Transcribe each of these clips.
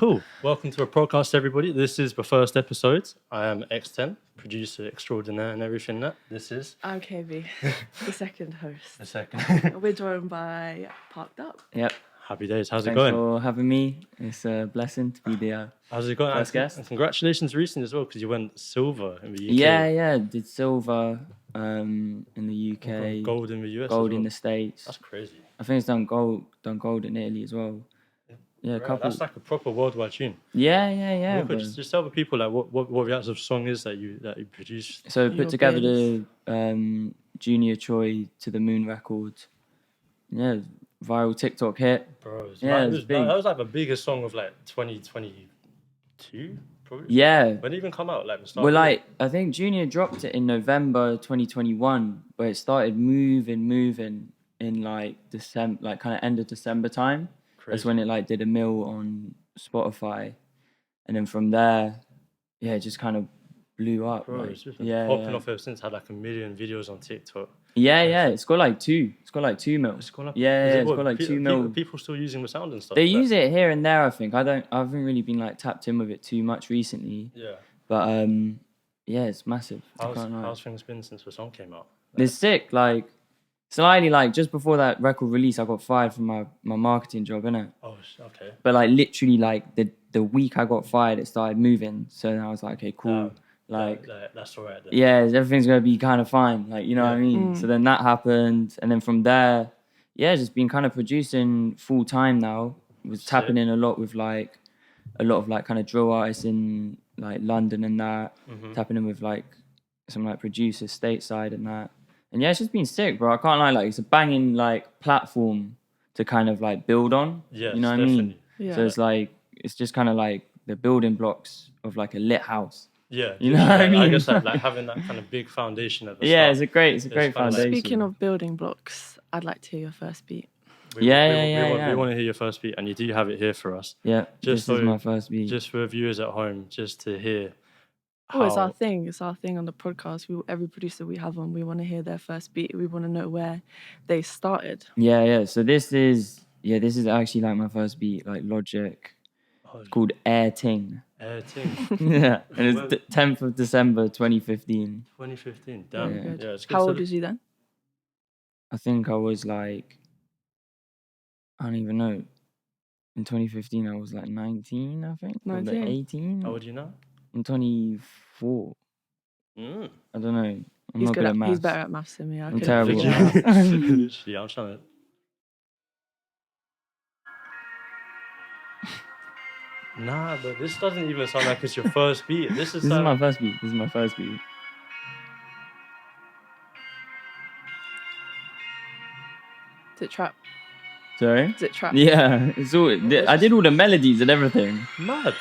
Cool. Welcome to a podcast, everybody. This is the first episode. I am X10, producer extraordinaire and everything that. This is... I'm KB, the second host. The second. We're joined by Parked Up. Yep. Happy days. How's Thanks it going? for having me. It's a blessing to be the How's it going? first guest. And congratulations recently as well, because you went silver in the UK. Yeah. Did silver in the UK. Gold in the US. Gold as well. in the States. That's crazy. I think it's done gold in Italy as well. Yeah, a Right, couple. that's like a proper worldwide tune. Yeah. But just tell the people like what the actual song is that you produced. So Your put together biz. the Junior Choi to the Moon record. Yeah, viral TikTok hit. Bro, Yeah, it was big. that was like the biggest song of like 2022, probably. Yeah. When did it even come out? Like the start. Well, of it? like, I think Junior dropped it in November 2021, but it started moving in like December, like kind of end of December time. That's when it like did a mil on Spotify, and then from there, yeah, it just kind of blew up. Bro, like, it's just been yeah, popping off ever since. Had like 1 million videos on TikTok. yeah. It's got like two. It's got like 2 mil. It's gone up. Yeah, Is it it's what, got like 2 mil. People still using the sound and stuff. They like use it here and there. I think I haven't really been like tapped in with it too much recently. Yeah. But yeah, it's massive. I can't lie. How's things been since the song came out? It's sick. Like slightly, like just before that record release, I got fired from my marketing job, innit? Oh, okay. But like literally, like the week I got fired, it started moving. So then I was like, okay, cool. Like that's all right. Then. yeah, everything's gonna be kind of fine. Like you know what I mean. Mm. So then that happened, and then from there, yeah, just been kind of producing full time now. Was tapping in a lot with like a lot of like kind of drill artists in like London and that. Mm-hmm. Tapping in with like some like producers stateside and that. And yeah, it's just been sick, bro. I can't lie, like it's a banging like platform to kind of like build on. Yeah, you know what I mean? Yeah. So it's like it's just kind of like the building blocks of like a lit house. Yeah, You know what I I mean? guess like having that kind of big foundation at the Yeah, start. it's a great kind of like- foundation. Speaking of building blocks, I'd like to hear your first beat. We Yeah. want to hear your first beat, and you do have it here for us. Yeah, Just this is so- my first beat. Just for viewers at home, just to hear. Oh, it's our how- thing. It's our thing on the podcast. Every producer we have on, we want to hear their first beat. We want to know where they started. Yeah. So this is actually like my first beat, like Logic. Oh, It's called Air Ting. Ting, Yeah, and it's 10th of December 2015. 2015. Damn. Yeah. Yeah, it's good. How So old was you then? I think I was like, I don't even know. In 2015, I was like 19, I think. Or like 19. 18. How old are you now? I'm 24. Mm. I don't know. I'm He's not good at maths. He's better at maths than me. I I'm couldn't terrible figure at it out. maths. Literally, I'm trying to. Nah, but this doesn't even sound like it's your first beat. This is This is my first beat. Is it trap? Sorry? Is it trap? Yeah, it's all. I did all the melodies and everything. mad.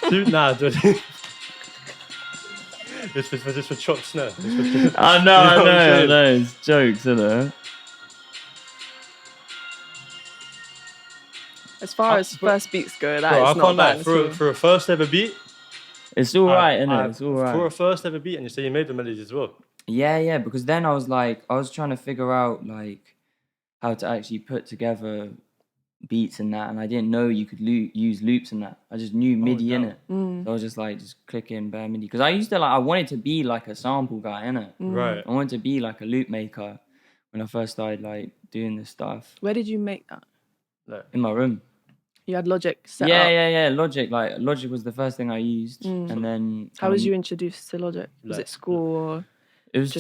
Dude, nah, dude. This for chop snare. I know. It's jokes, isn't it? As far as first beats go, that Bro, I is not can't lie. bad at all. For a first ever beat, It's all right, isn't it? It's all For a right. first ever beat, and you say you made the melodies as well. Yeah, because then I was trying to figure out like how to actually put together beats and that, and I didn't know you could use loops and that. I just knew MIDI in damn. it, Mm. so I was just like click in bare MIDI because I used to I wanted to be like a sample guy, innit? Right. I wanted to be like a loop maker when I first started like doing this stuff Where did you make that? in my room. You had Logic set up. Yeah. Logic was the first thing I used, and then How was you introduced to Logic? Was Like- it school or? It was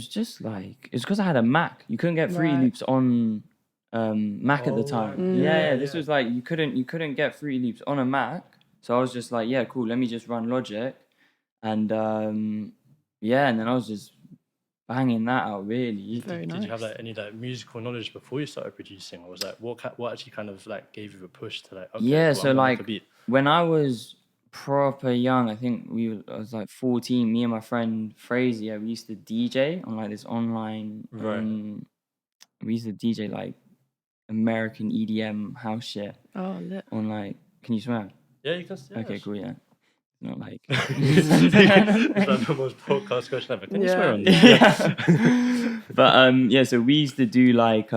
just like it's because I had a Mac. You couldn't get Fruity Right. Loops on Mac at the time. right. Yeah. This Yeah. was like you couldn't get Fruity Loops on a Mac. So I was just like, yeah, cool. Let me just run Logic, and and then I was just banging that out really. Very Did you have nice. like any like musical knowledge before you started producing, or was that what actually kind of like gave you a push to like? Okay, Yeah, cool, so I'm gonna make like a beat. when I was proper young, I think I was like 14. Me and my friend Frazier, we used to DJ on like this online. Right. We used to DJ like American EDM house shit Oh, lit. on like. Can you swear? Yeah, you can. Yeah, Okay, cool. Yeah, not like. It's like the most podcast question ever. Can you Yeah. swear on this? But yeah, so we used to do like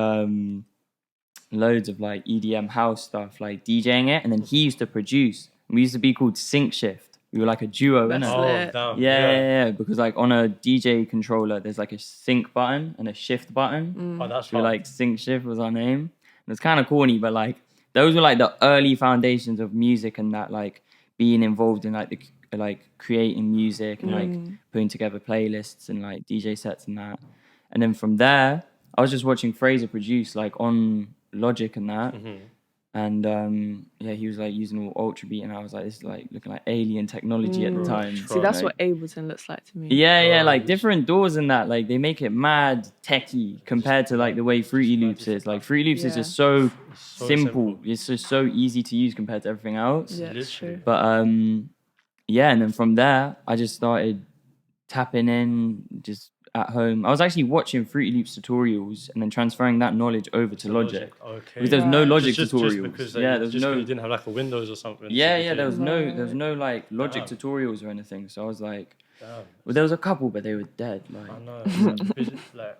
loads of like EDM house stuff, like DJing it, and then he used to produce. We used to be called Sync Shift. We were like a duo, That's innit? lit. Damn. Yeah, because like on a DJ controller, there's like a sync button and a shift button. Oh, that's So we hard. like Sync Shift was our name. And it's kind of corny, but like those were like the early foundations of music and that like being involved in like the like creating music and like putting together playlists and like DJ sets and that. And then from there, I was just watching Fraser produce like on Logic and that. And yeah, he was like using all Ultra Beat, and I was like, this is like looking like alien technology at the time. See, that's like, what Ableton looks like to me. yeah, like different doors and that, like they make it mad techie compared to like the way Fruity Loops is. Like Fruity Loops is just so simple. It's just so easy to use compared to everything else. Yeah, it's true. But yeah, and then from there, I just started tapping in just at home. I was actually watching Fruity Loops tutorials and then transferring that knowledge over to Logic. Okay. Because there's no Logic Just tutorials. because, there's no. You didn't have like a Windows or something. Yeah, there was no like Logic tutorials or anything. So I was like, well, there was a couple, but they were dead. Like, I know. Like,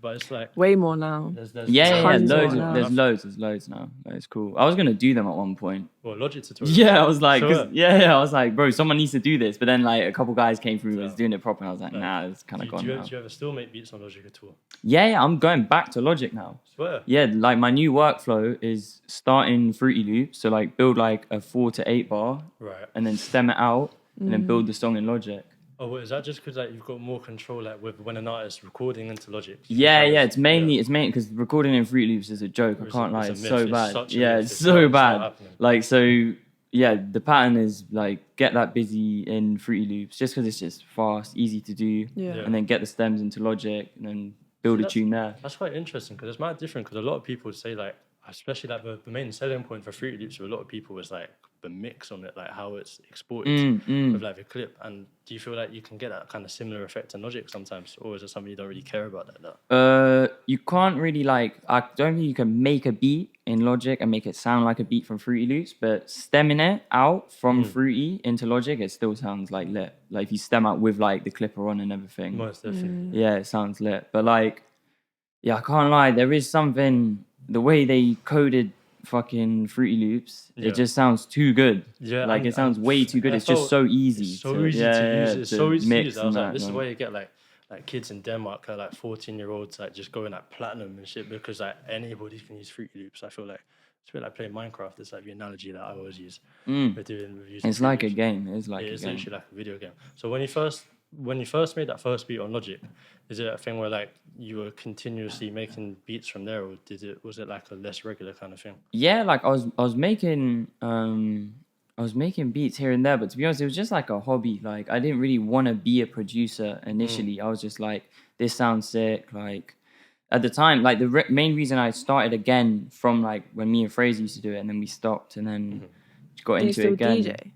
but it's like way more now. there's yeah, tons loads. more now. There's loads now. Like, it's cool. I was gonna do them at one point. well, Logic tutorial. Yeah, I was like, Sure. I was like, bro, someone needs to do this. But then like a couple guys came through and was doing it proper, and I was like, nah, it's kind of gone now. Do you ever still make beats on Logic at all? Yeah, I'm going back to Logic now. Swear. Yeah, like my new workflow is starting Fruity Loops, so like build like a 4 to 8 bar, Right. and then stem it out, and then build the song in Logic. Oh, wait, is that just because like you've got more control like with when an artist recording into Logic? Yeah, it's mainly because recording in Fruity Loops is a joke. I can't lie, it's it's a myth. so It's bad. such a Yeah, myth. it's It's so not bad. happening. Like so, yeah, the pattern is like get that busy in Fruity Loops just because it's just fast, easy to do, Yeah. and then get the stems into Logic and then build a tune there. That's quite interesting because it's mad different because a lot of people would say like, especially like the main selling point for Fruity Loops for a lot of people was like the mix on it, like how it's exported with like the clip. And do you feel like you can get that kind of similar effect in Logic sometimes, or is it something you don't really care about like that? You can't really like. I don't think you can make a beat in Logic and make it sound like a beat from Fruity Loops, but stemming it out from Fruity into Logic, it still sounds like lit. Like if you stem out with like the clipper on and everything, Most definitely. yeah, it sounds lit. But like, yeah, I can't lie. There is something. The way they coded fucking Fruity Loops, Yeah. it just sounds too good. Yeah, like and- it sounds way too good. and I It's just felt so easy. It's so easy to use. It's to so easy to mix use. I was and like, this is man. where you get like kids in Denmark are like 14-year-olds like just going like platinum and shit because like anybody can use Fruity Loops. I feel like it's a bit like playing Minecraft. It's like the analogy that I always use. With using It's Fruity like a Loops. game. It's like It a is game. literally like a video game. So when you first made that first beat on Logic, is it a thing where like you were continuously making beats from there, or was it like a less regular kind of thing? Yeah, like I was making beats here and there, but to be honest, it was just like a hobby. Like I didn't really want to be a producer initially. I was just like, this sounds sick. Like at the time, like the main reason I started again from like when me and Fraser used to do it, and then we stopped, and then got Do you into still it again. DJ?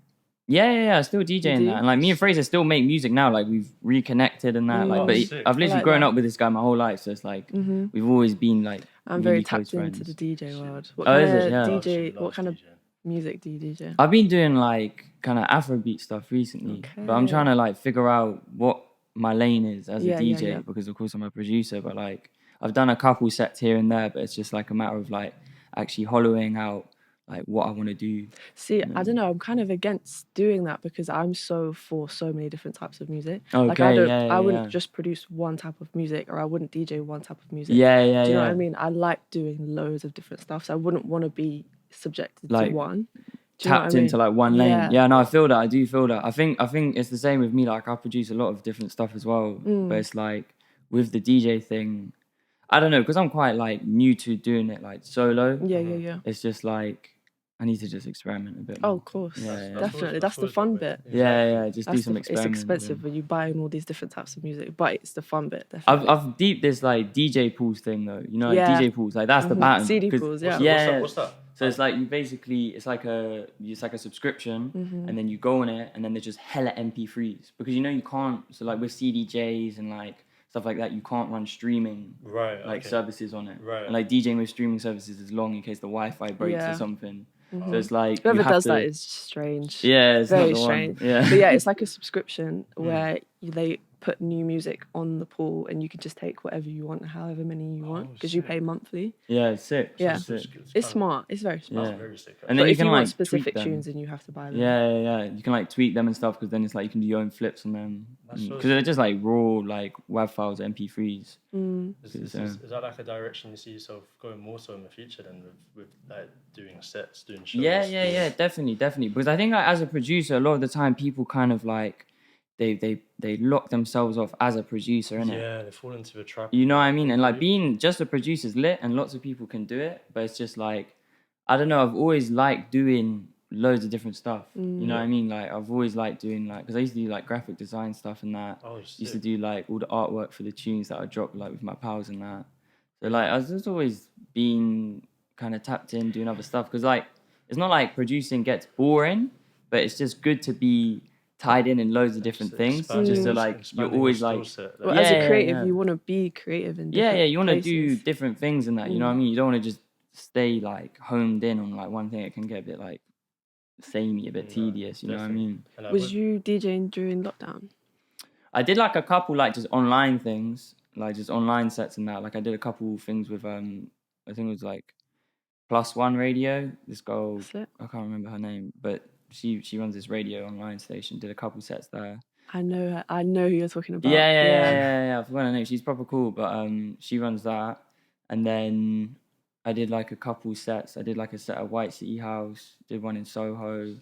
Yeah, still DJing do? that, and like me and Fraser still make music now. Like we've reconnected and that. Like, Oh, but sick. I've literally like grown that. up with this guy my whole life, so it's like we've always been like. I'm really very close tapped into friends. the DJ world. What Oh, kind is it? of Yeah. DJ? What Loves kind of DJing. music do you DJ? I've been doing like kind of Afrobeat stuff recently, but I'm Okay. trying to like figure out what my lane is as Yeah, a yeah, DJ yeah. because of course I'm a producer. But like I've done a couple sets here and there, but it's just like a matter of like actually hollowing out like what I want to do. See, I don't know. I'm kind of against doing that because I'm so for so many different types of music. Like I Okay, don't, yeah, I wouldn't yeah. just produce one type of music, or I wouldn't DJ one type of music. Yeah, Do you know what I mean? I like doing loads of different stuff, so I wouldn't want to be subjected Like, to one. Do you know what Tapped I mean? into like one lane. Yeah. Yeah, no, I feel that. I do feel that. I think it's the same with me. Like I produce a lot of different stuff as well, but it's like with the DJ thing, I don't know, because I'm quite like new to doing it like solo. Yeah. It's just like I need to just experiment a bit Oh, more. of course, Yeah. definitely. That's the fun bit. Yeah, just do That's some it's experimenting. expensive when you buying all these different types of music, but it's the fun bit. Definitely. I've deep this like DJ pools thing though. You know, like Yeah. DJ pools, like that's the pattern. CD 'Cause- pools, yeah. Yeah. What's that? So it's like you basically it's like a subscription, and then you go on it, and then there's just hella MP3s because you know you can't. So like with CDJs and like stuff like that, you can't run streaming Right. like services on it. Right. And like DJing with streaming services is long in case the Wi-Fi breaks Yeah. or something. So it's like Whoever you have does to, that is strange. Yeah, it's very not the strange. one. Yeah. But yeah, it's like a subscription where they put new music on the pool, and you can just take whatever you want, however many you want, because you pay monthly. Yeah, it's sick. Yeah. It's sick. It's smart. It's very smart. Yeah. Very sick. And then But you if can you like want specific tweak them. tunes, then you have to buy them. Yeah. You can like tweak them and stuff, because then it's like you can do your own flips on them. Because they're just like raw like WAV files, MP3s. Is that like a direction you see yourself going more so in the future than with like doing sets, doing shows? Yeah, definitely. Because I think like, as a producer, a lot of the time people kind of like they lock themselves off as a producer, innit? Yeah, they fall into a trap. You know what I mean? And like being just a producer's lit, and lots of people can do it, but it's just like, I don't know, I've always liked doing loads of different stuff. You know what I mean? Like I've always liked doing like, because I used to do like graphic design stuff and that. Used to do like all the artwork for the tunes that I dropped like with my pals and that. So like I was just always been kind of tapped in doing other stuff, because like it's not like producing gets boring, but it's just good to be tied in loads of different things, just so like you're always like, well, as a creative, you want to be creative in different you want to do places. different things and that. You know what I mean? You don't want to just stay like homed in on like one thing. It can get a bit like samey, a bit tedious. You know what I mean? Was you DJing during lockdown? I did like a couple like just online things, like just online sets and that. Like I did a couple things with I think it was like +1 Radio. This girl, I can't remember her name, but she runs this radio online station. Did a couple sets there. I know her. I know who you're talking about. Yeah. I forgot her name. She's proper cool, but she runs that. And then I did like a couple sets. I did like a set at White City House. Did one in Soho.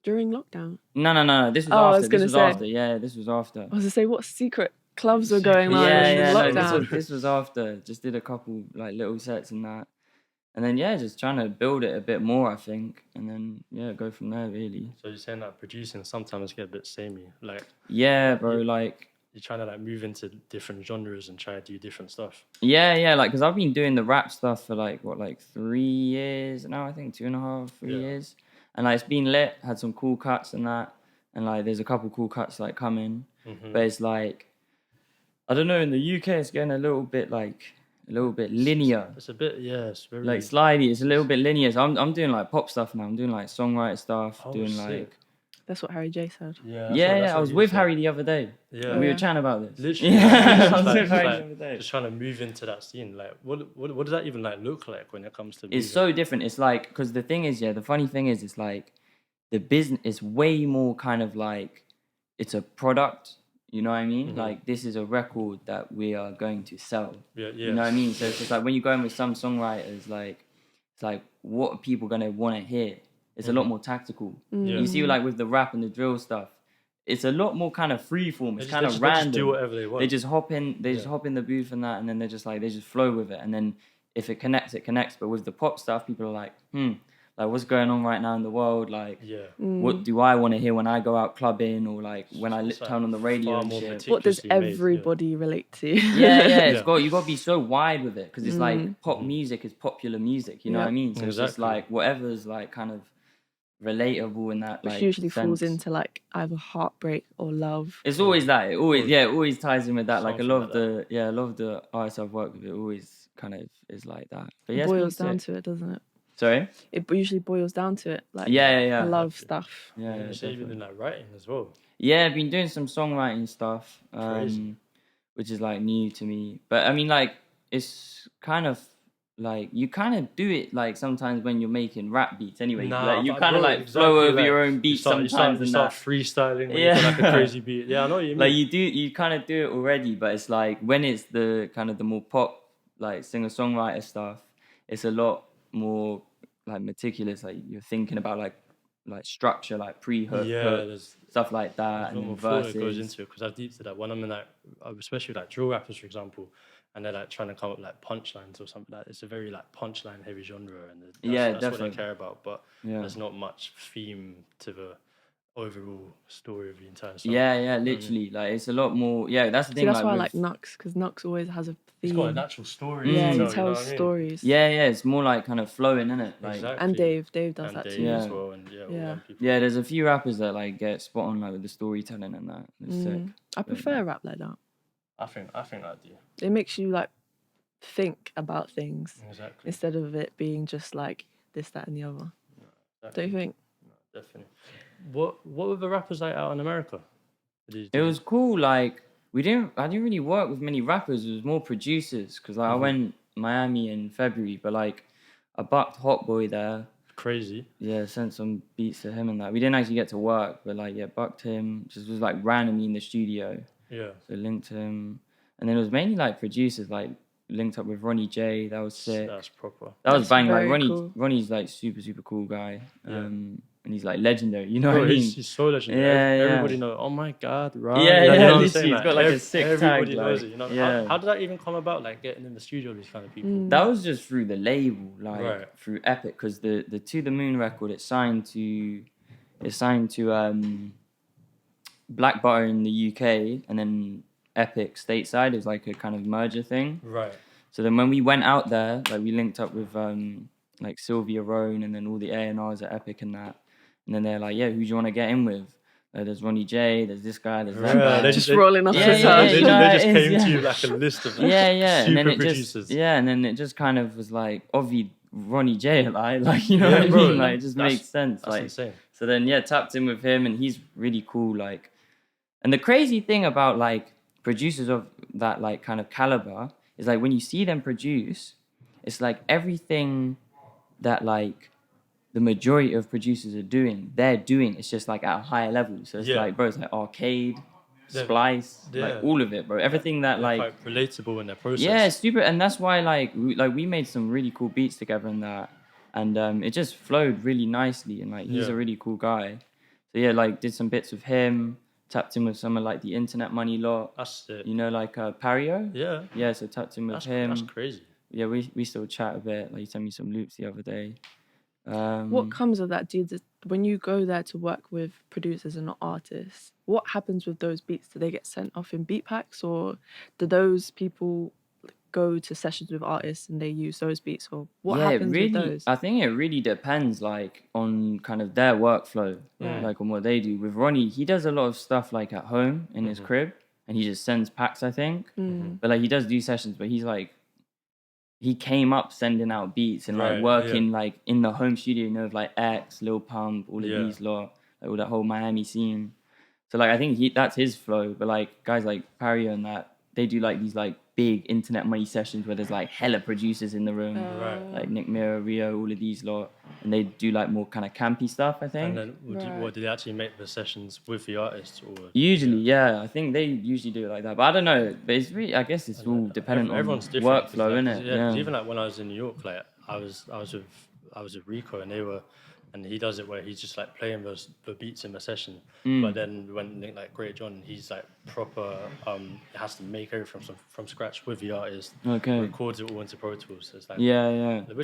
During lockdown? No. This was after. I was gonna say. After. Yeah, this was after. I was gonna say, what secret clubs were going on in lockdown? No, this was after. Just did a couple like little sets and that. And then just trying to build it a bit more, I think, and then go from there really. So you're saying that producing sometimes get a bit samey, like? Yeah, bro. Like you're trying to like move into different genres and try to do different stuff. Yeah. Like because I've been doing the rap stuff for like 3 years now. I think 2.5, 3 years, and like it's been lit. Had some cool cuts and that, and like there's a couple cool cuts like coming, but it's like I don't know. In the UK, it's getting a little bit linear. It's a bit, it's very like slidey. It's a little bit linear. So I'm doing like pop stuff now. I'm doing like songwriter stuff. Like that's what Harry J said. I was with Harry the other day. Yeah, we were chatting about this. Literally, I was with Harry the other day. Just trying to move into that scene. Like, what does that even like look like when it comes to? It's so different. It's like because the thing is, the funny thing is, it's like the business is way more kind of like it's a product. You know what I mean? Like, this is a record that we are going to sell. Yeah. You know what I mean? So it's just like when you go in with some songwriters, like, it's like, what are people going to want to hear? It's a lot more tactical. You see, like, with the rap and the drill stuff, it's a lot more kind of freeform. It's kind of random. They just do whatever they want. They just hop in, just hop in the booth and that, and then they just flow with it. And then if it connects, it connects. But with the pop stuff, people are like, like, what's going on right now in the world? Like, what do I want to hear when I go out clubbing or like when I turn on the radio and shit? What does everybody relate to? You got to be so wide with it because it's like pop music is popular music. You know what I mean? So it's just like whatever's like kind of relatable in that. Which usually falls into like either heartbreak or love. It's always that. It always ties in with that. Like a lot of the artists I've worked with, it always kind of is like that. But it boils down to it, doesn't it? Sorry? It usually boils down to it. Like love stuff. Yeah, so even in like writing as well. Yeah, I've been doing some songwriting stuff, which is like new to me. But I mean, like, it's kind of like you kind of do it like sometimes when you're making rap beats anyway. Like you kind of like flow over your own beats sometimes. You start freestyling when you like a crazy beat. Yeah, I know what you mean. Like you kind of do it already, but it's like when it's the kind of the more pop like singer-songwriter stuff, it's a lot more like meticulous. Like you're thinking about like structure, like pre-hook, hook, stuff like that, and then verses. That goes into it because I've deep to that when I'm in like, especially like drill rappers, for example, and they're like trying to come up with like punchlines or something like that. It's a very like punchline heavy genre, and that's definitely what I care about. But there's not much theme to the overall story of the entire song. Yeah, literally. Like it's a lot more. Yeah, that's the thing. That's why I like Nux, because Nux always has a theme. It's got a natural story. Yeah, he tells stories. Yeah, it's more like kind of flowing, isn't it? Like, exactly. And Dave does that Dave too. as well, and yeah. There's a few rappers that like get spot on like with the storytelling and that. It's sick. I prefer rap like that. I think I do. It makes you like think about things instead of it being just like this, that, and the other. Don't you think? Definitely. What were the rappers like out in America? It was cool. Like I didn't really work with many rappers. It was more producers because like I went Miami in February, but like I bucked Hot Boy there. Crazy. Yeah, sent some beats to him and that. We didn't actually get to work, but like bucked him. Just was like randomly in the studio. Yeah. So linked him, and then it was mainly like producers. Like linked up with Ronnie J. That was sick. That's proper. That was banging. Like very cool. Ronnie's like super cool guy. Yeah. And he's like legendary. You know Bro, what I mean? he's so legendary. Yeah, Everybody knows. Oh my God, right? Yeah, Like, you know what I'm literally, saying? he's Like, got like a sick tag. everybody knows it. You know, Yeah. how did that even come about? Like getting in the studio with these kind of people. That was just through the label, like Right. through Epic, because the To the Moon record it's signed to Black Butter in the UK, and then Epic stateside. It was like a kind of merger thing. Right. So then when we went out there, like we linked up with like Sylvia Rohn and then all the A&Rs at Epic and that. And then they're like, yeah, who do you want to get in with? There's Ronnie J, there's this guy, there's that guy. They just rolling off his yeah, house. They you know, just it came is, to yeah. you like a list of like, and super then it producers. and then it just kind of was like, obviously Ronnie J, like you know Yeah, what I bro, mean? Like it just makes sense. That's Like insane. so then tapped in with him and he's really cool. Like, and the crazy thing about like producers of that like kind of caliber is like when you see them produce, it's like everything that like the majority of producers are doing, they're doing. It's just like at a higher level. So it's like, bro, it's like Arcade, Splice, like all of it, bro. Everything that They're like quite relatable in their process. yeah, it's super, and that's why like we made some really cool beats together and that, and it just flowed really nicely. And like he's a really cool guy. So yeah, like did some bits with him. Tapped in with some of like the Internet Money lot. That's it. You know, like Pario. Yeah. Yeah, so tapped in with him. That's crazy. Yeah, we still chat a bit. Like he sent me some loops the other day. What comes of that, dude? When you go there to work with producers and not artists, what happens with those beats? Do they get sent off in beat packs, or do those people go to sessions with artists and they use those beats, or what happens with those? I think it really depends, like on kind of their workflow, like on what they do. With Ronnie, he does a lot of stuff like at home in his crib, and he just sends packs, I think. But like he does do sessions, but he's like. He came up sending out beats and like working like in the home studio, you know, with like X, Lil Pump, all of these lot, like all that whole Miami scene. So like I think that's his flow. But like guys like Pario and that, they do like these like big Internet Money sessions where there's like hella producers in the room, like Nick Mira, Rio, all of these lot, and they do like more kind of campy stuff, I think. And then what do they actually make the sessions with the artists? Or usually, yeah, I think they usually do it like that. But I don't know. But it's really, I guess it's all dependent on workflow, innit? Yeah. Even like when I was in New York, like I was with Rico, and he does it where he's just like playing the beats in the session. But then when like Great John, he's like proper has to make everything from scratch with the artist. Okay. Records it all into Pro Tools. So it's like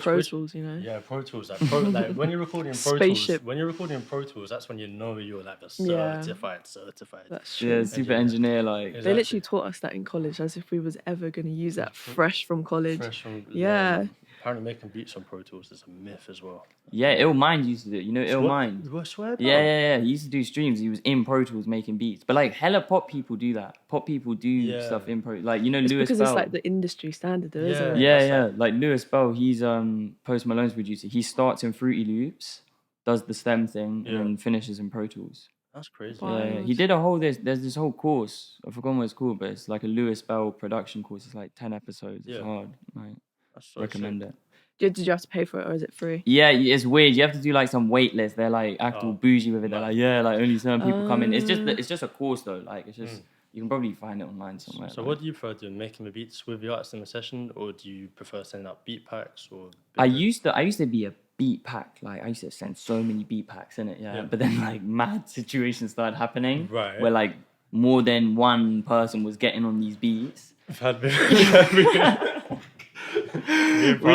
Pro Tools, you know. Yeah, Pro Tools. Like, like when you're recording Pro Tools, that's when you know you're like a certified. That's true. Yeah, super engineer like. Exactly. They literally taught us that in college, as if we was ever going to use that fresh from college. Apparently making beats on Pro Tools is a myth as well. Yeah, Ill Mind used to do it. You know Ill Mind? I swear. Yeah. He used to do streams. He was in Pro Tools making beats. But like hella pop people do that. Pop people do stuff in Pro. Like you know Lewis because Bell. it's like the industry standard, though, isn't it? Yeah. Like Lewis Bell, he's Post Malone's producer. He starts in Fruity Loops, does the stem thing, and then finishes in Pro Tools. That's crazy. Yeah. He did a whole there's this whole course. I forgot what it's called, but it's like a Lewis Bell production course. It's like 10 episodes. It's hard. Like recommend it. Did you have to pay for it, or is it free? Yeah, it's weird. You have to do like some wait list. They're like act all bougie with it. They're like, like only certain people come in. It's just a course though. Like it's just you can probably find it online somewhere. So what do you prefer doing? Making the beats with the artists in the session, or do you prefer sending out beat packs? Or I used to be a beat pack. Like I used to send so many beat packs in it. Yeah. But then like mad situations started happening. Right. Where like more than one person was getting on these beats. We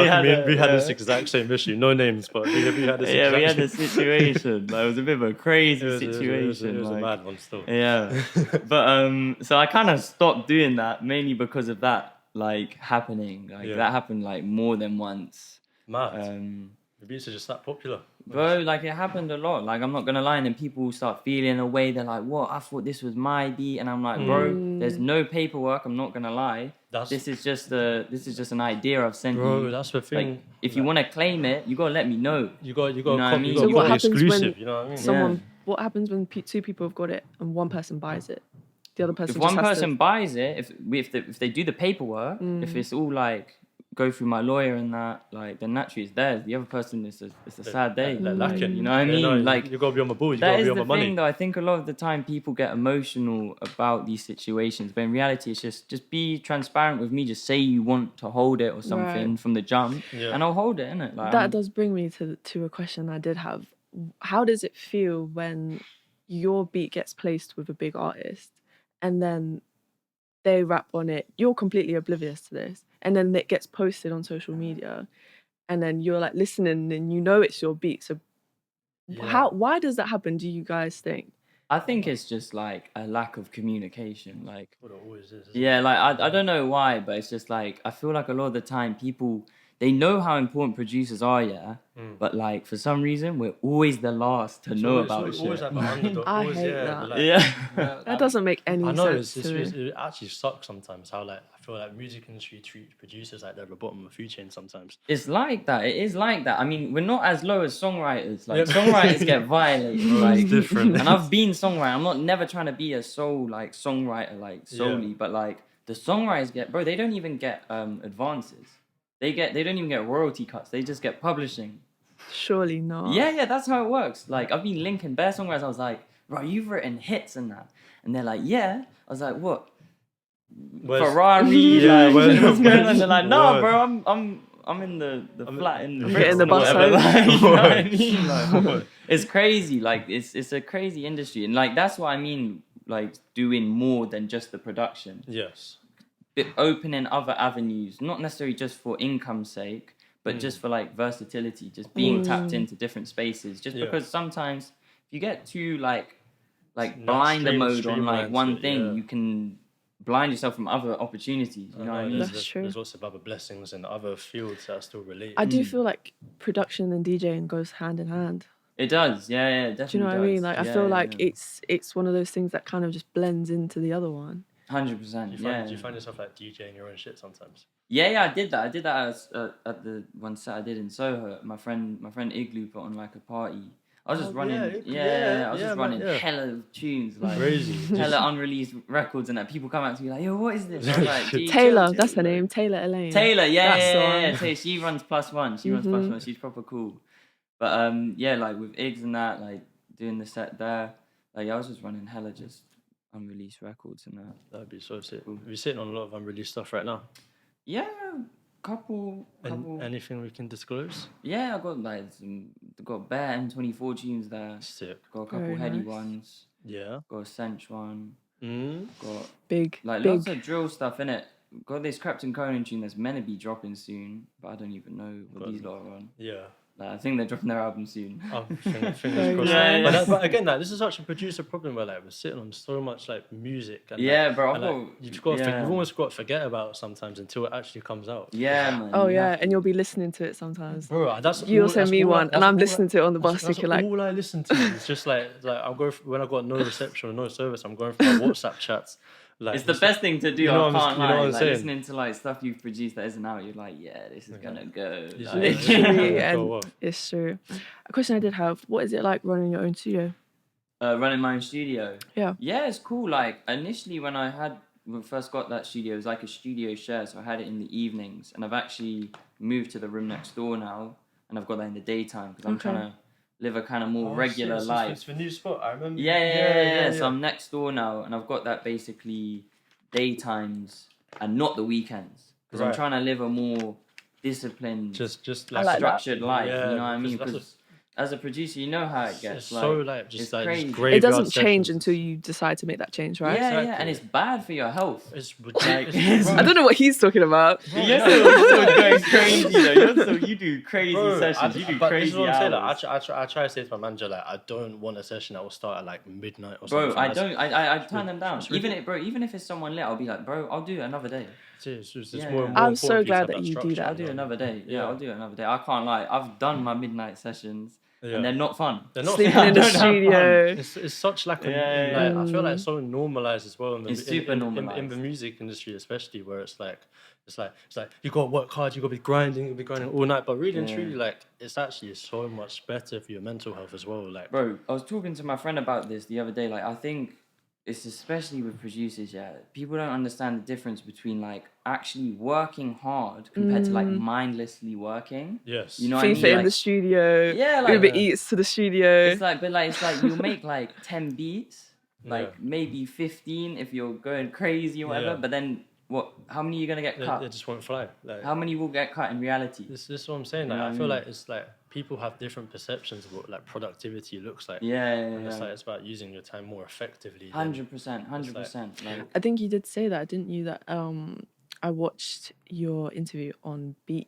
had this exact same issue. No names, but we had this. Yeah, we had this situation. Like, it was a bit of a crazy situation. It was a mad one still. Yeah, but so I kind of stopped doing that mainly because of that like happening. Like that happened like more than once. Mad. The beats are just that popular. Bro, like it happened a lot. Like I'm not gonna lie, and then people start feeling a way. They're like, "What? I thought this was my beat," and I'm like, "Bro, there's no paperwork. I'm not gonna lie. This is just an idea I've sent you." Bro, that's the thing. Like, if you want to claim it, you gotta let me know. You got So what happens exclusive. when You know what I mean? what happens when two people have got it and one person buys it? The other person. If one person buys it, if they do the paperwork, if it's all like go through my lawyer and that, like, then naturally it's theirs. The other person, it's a sad day. They're lacking. You know what I mean? No, like, you gotta be on my ball. You gotta be on my money. That is the thing, though. I think a lot of the time people get emotional about these situations, but in reality, it's just be transparent with me. Just say you want to hold it or something from the jump, and I'll hold it, innit? Like, that does bring me to a question I did have. How does it feel when your beat gets placed with a big artist and then they rap on it? You're completely oblivious to this, and then it gets posted on social media, and then you're like listening and you know it's your beat. So why does that happen, do you guys think? I think it's just like a lack of communication. Like, what it always is. Yeah, like I don't know why, but it's just like I feel like a lot of the time people, they know how important producers are, but like for some reason we're always the last to know about shit. Always like the underdog. I hate that. Like, that doesn't make any sense. I know to me. it actually sucks sometimes. How like I feel like music industry treats producers like they're at the bottom of the food chain sometimes. It's like that. It is like that. I mean, we're not as low as songwriters. Like songwriters get violated. Like, it's different. And I've been songwriter. I'm not never trying to be a songwriter like solely, but like the songwriters get, bro. They don't even get advances. They don't even get royalty cuts. They just get publishing. Surely not. Yeah, that's how it works. Like, I've been linking bare songwriters. I was like, bro, you've written hits and that. And they're like, yeah. I was like, what? Ferrari? What's going on? They're like, no, bro, I'm in the flat in the getting the bus home. Like, you know what I mean? Like, it's crazy. Like, it's a crazy industry. And like, that's what I mean, like, doing more than just the production. Yes. Opening other avenues, not necessarily just for income's sake, but just for like versatility, just being tapped into different spaces. Just because sometimes if you get too like blinder mode on like one thing, you can blind yourself from other opportunities. You know what I mean? That's true. There's also other blessings in other fields that are still related. I do feel like production and DJing goes hand in hand. It does, yeah, definitely. Do you know what I mean? Like, I feel like it's one of those things that kind of just blends into the other one. 100%. Do you find yourself like DJing your own shit sometimes? Yeah, I did that. I did that at the one set I did in Soho. My friend Igloo put on like a party. I was just running. I was just running hella tunes, like crazy, hella unreleased records, and that people come up to me like, "Yo, what is this?" I was like, Taylor, that's her name, Taylor Elaine. Taylor, yeah. She runs +1. She runs +1. She's proper cool. But like with Iggs and that, like doing the set there, like I was just running hella just unreleased records and that. That'd be so sick. Cool. We're sitting on a lot of unreleased stuff right now. Yeah, couple. Anything we can disclose? Yeah, I got bare M24 tunes there. Sick. Got a couple heady ones. Yeah. Got a Sench one. Got big lots of drill stuff in it. Got this Captain Conan tune that's meant to be dropping soon, but I don't even know what these lot are on. Yeah. Like, I think they're dropping their album soon. Oh, fingers crossed. But again, like, this is such a producer problem where like we're sitting on so much like music. And, bro. You've almost got to forget about it sometimes until it actually comes out. Yeah, man. Oh yeah, and you'll be listening to it sometimes. Bro, you'll send me one, and I'm listening to it on the bus. That's you're like, all I listen to. It's just like I'll go when I got no reception or no service. I'm going through my WhatsApp chats. Like, it's the best thing to do. You know, I can't lie. Like, listening to like stuff you've produced that isn't out, you're like, yeah, this is gonna go. It's true. A question I did have: what is it like running your own studio? Running my own studio. Yeah, it's cool. Like initially, when I first got that studio, it was like a studio share, so I had it in the evenings, and I've actually moved to the room next door now, and I've got that in the daytime because I'm trying to live a kind of more regular life. It's the new spot, I remember. Yeah. So I'm next door now, and I've got that basically daytimes and not the weekends because I'm trying to live a more disciplined, just like structured life. You know what I mean? Because as a producer, you know how it gets. It's so like just like crazy. It doesn't change until you decide to make that change, right? Yeah, and it's bad for your health. I don't know what he's talking about. You're still going crazy though. You do crazy sessions. You do crazy hours. I try to say to my manager like I don't want a session that will start at like midnight or something. Bro, I don't. I turn them down. Even if it's someone lit, I'll be like, bro, I'll do it another day. I'm so glad that you do that. I'll do it another day. I'll do it another day. I can't lie. I've done my midnight sessions. And they're not fun. They're not sleeping in the studio. It's such like a I feel like it's so normalized as well. It's super normalized in the music industry, especially where it's like you gotta work hard, you gotta be grinding all night. But really and truly, like it's actually so much better for your mental health as well. Like, bro, I was talking to my friend about this the other day. Like, I think it's especially with producers, yeah. People don't understand the difference between like actually working hard compared to like mindlessly working. Yes. You know what I mean? FIFA in Like, the studio. yeah, like Uber Eats to the studio. it's like, but like it's like you'll make like 10 beats, like maybe 15 if you're going crazy or whatever. But then what? How many are you gonna get cut? They just won't fly. Like, how many will get cut in reality? This is what I'm saying. Like, I feel like it's like people have different perceptions of what like productivity looks like. And it's like it's about using your time more effectively. 100%. Like, I think you did say that, didn't you? That I watched your interview on Beat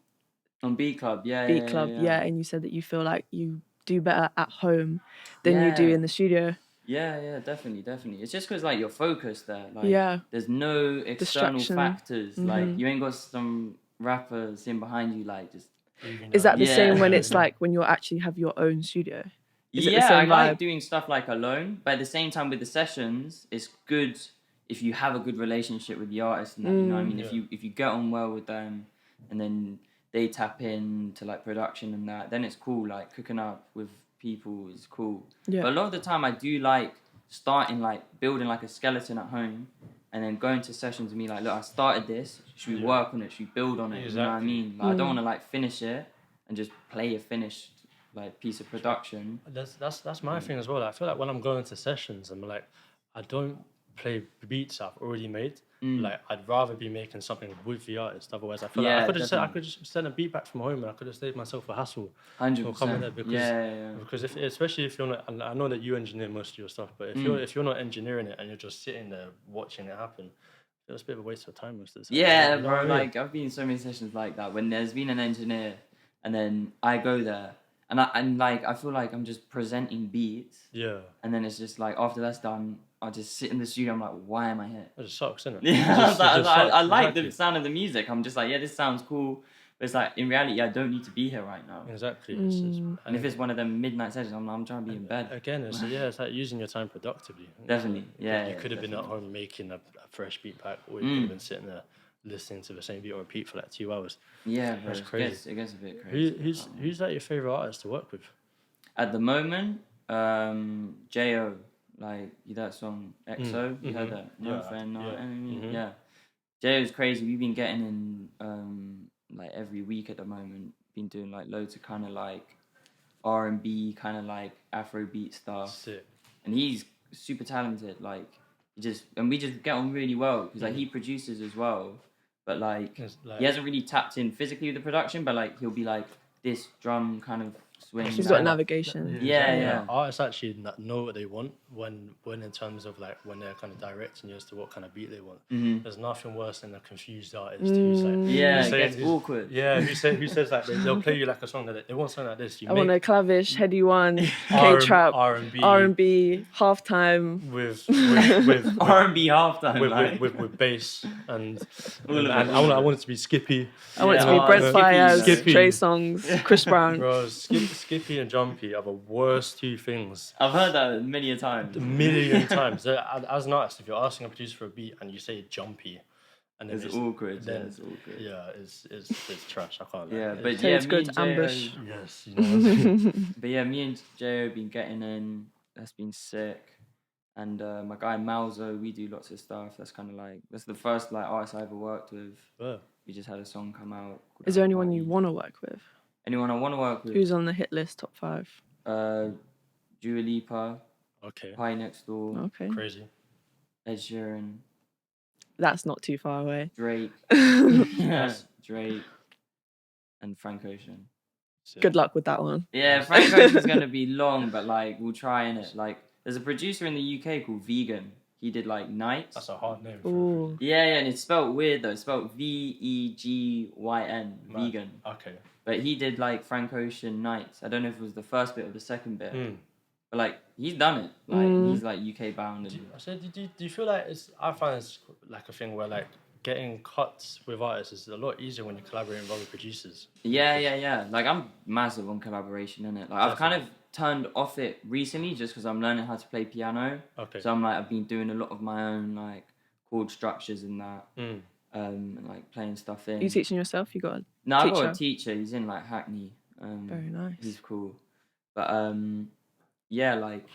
Club, yeah, and you said that you feel like you do better at home than you do in the studio. Yeah, definitely. It's just because like you're focused there. Like, there's no external factors. Like, you ain't got some rapper sitting behind you, like just. Is that the same when it's like when you actually have your own studio? I like doing stuff like alone, but at the same time with the sessions, it's good if you have a good relationship with the artist and that. You know what I mean? If you get on well with them, and then they tap in to like production and that, then it's cool. Like cooking up with people is cool. Yeah. But a lot of the time I do like starting like building like a skeleton at home and then going to sessions with me like, look, I started this, should we work on it, should we build on it? Exactly. You know what I mean? Like, I don't want to like finish it and just play a finished like piece of production. That's my thing as well. I feel like when I'm going to sessions, I'm like, I don't play beats I've already made. Like, I'd rather be making something with the artist. Otherwise, I feel like I could just send a beat back from home and I could have saved myself a hassle. 100%. Because especially if you're not, and I know that you engineer most of your stuff, but if you're not engineering it and you're just sitting there watching it happen, it's a bit of a waste of time most of the time. Yeah, bro. Like, I've been in so many sessions like that when there's been an engineer and then I go there and I feel like I'm just presenting beats. Yeah. And then it's just like after that's done, I'll just sit in the studio. I'm like, why am I here? It just sucks, isn't it? Yeah, I like the sound of the music. I'm just like, yeah, this sounds cool. But it's like, in reality, I don't need to be here right now. Exactly. And if it's one of them midnight sessions, I'm trying to be in bed. Again, it's like using your time productively. Definitely, yeah. You could have been at home making a fresh beat pack, or you could have been sitting there listening to the same beat on repeat for like 2 hours. Yeah, bro. That's crazy. It gets a bit crazy. Who's like your favourite artist to work with? At the moment, J.O. Like that song EXO, you heard that? No friend, no enemy. Yeah, J.O.'s crazy. We've been getting in like every week at the moment. Been doing like loads of kind of like R&B, kind of like Afrobeat stuff. Sick. And he's super talented. Like we just get on really well because like he produces as well. But like he hasn't really tapped in physically with the production. But like he'll be like this drum kind of swing. She's got navigation. Yeah. Artists actually know what they want when in terms of like when they're kind of directing you as to what kind of beat they want. There's nothing worse than a confused artist who's like it gets awkward. Yeah, who says like they'll play you like a song that they want something like this. I want a clavish, heady one, K-trap, R&B, halftime with R&B halftime with bass and I want it to be skippy. I want it to be Brent Faiyaz, Trey Songz, Chris Brown. Bro, skippy and jumpy are the worst two things. I've heard that a million times. As an artist, if you're asking a producer for a beat and you say jumpy, and it's awkward. It's awkward. Yeah, it's trash. I can't. Yeah, lie. but it's good to ambush. Yes, you know. But yeah, me and J.O. have been getting in. That's been sick. And my guy Malzo, we do lots of stuff. That's kind of like that's the first like artist I ever worked with. Yeah. We just had a song come out. Is there anyone you want to work with? Anyone I want to work with? Who's on the hit list, top 5? Dua Lipa. Okay. Pie Next Door. Okay. Crazy. Ed Sheeran. That's not too far away. Drake. Drake. And Frank Ocean. Good luck with that one. Yeah, Frank Ocean's going to be long, but like we'll try in it. Like there's a producer in the UK called Vegan. He did like Nights. That's a hard name. Ooh. Yeah, and it's spelled weird though. It's spelled Vegyn. Vegan. Okay. But he did like Frank Ocean Nights. I don't know if it was the first bit or the second bit. But like he's done it. Like he's like UK bound. Do you feel like I find it's like a thing where like getting cuts with artists is a lot easier when you're collaborating with other producers? Yeah. Like I'm massive on collaboration, innit? Like I've kind of turned off it recently just because I'm learning how to play piano. Okay. So I've been doing a lot of my own like chord structures and that. And like playing stuff in. Are you teaching yourself? You got a teacher? I've got a teacher. He's in like Hackney. Very nice. He's cool. But yeah, like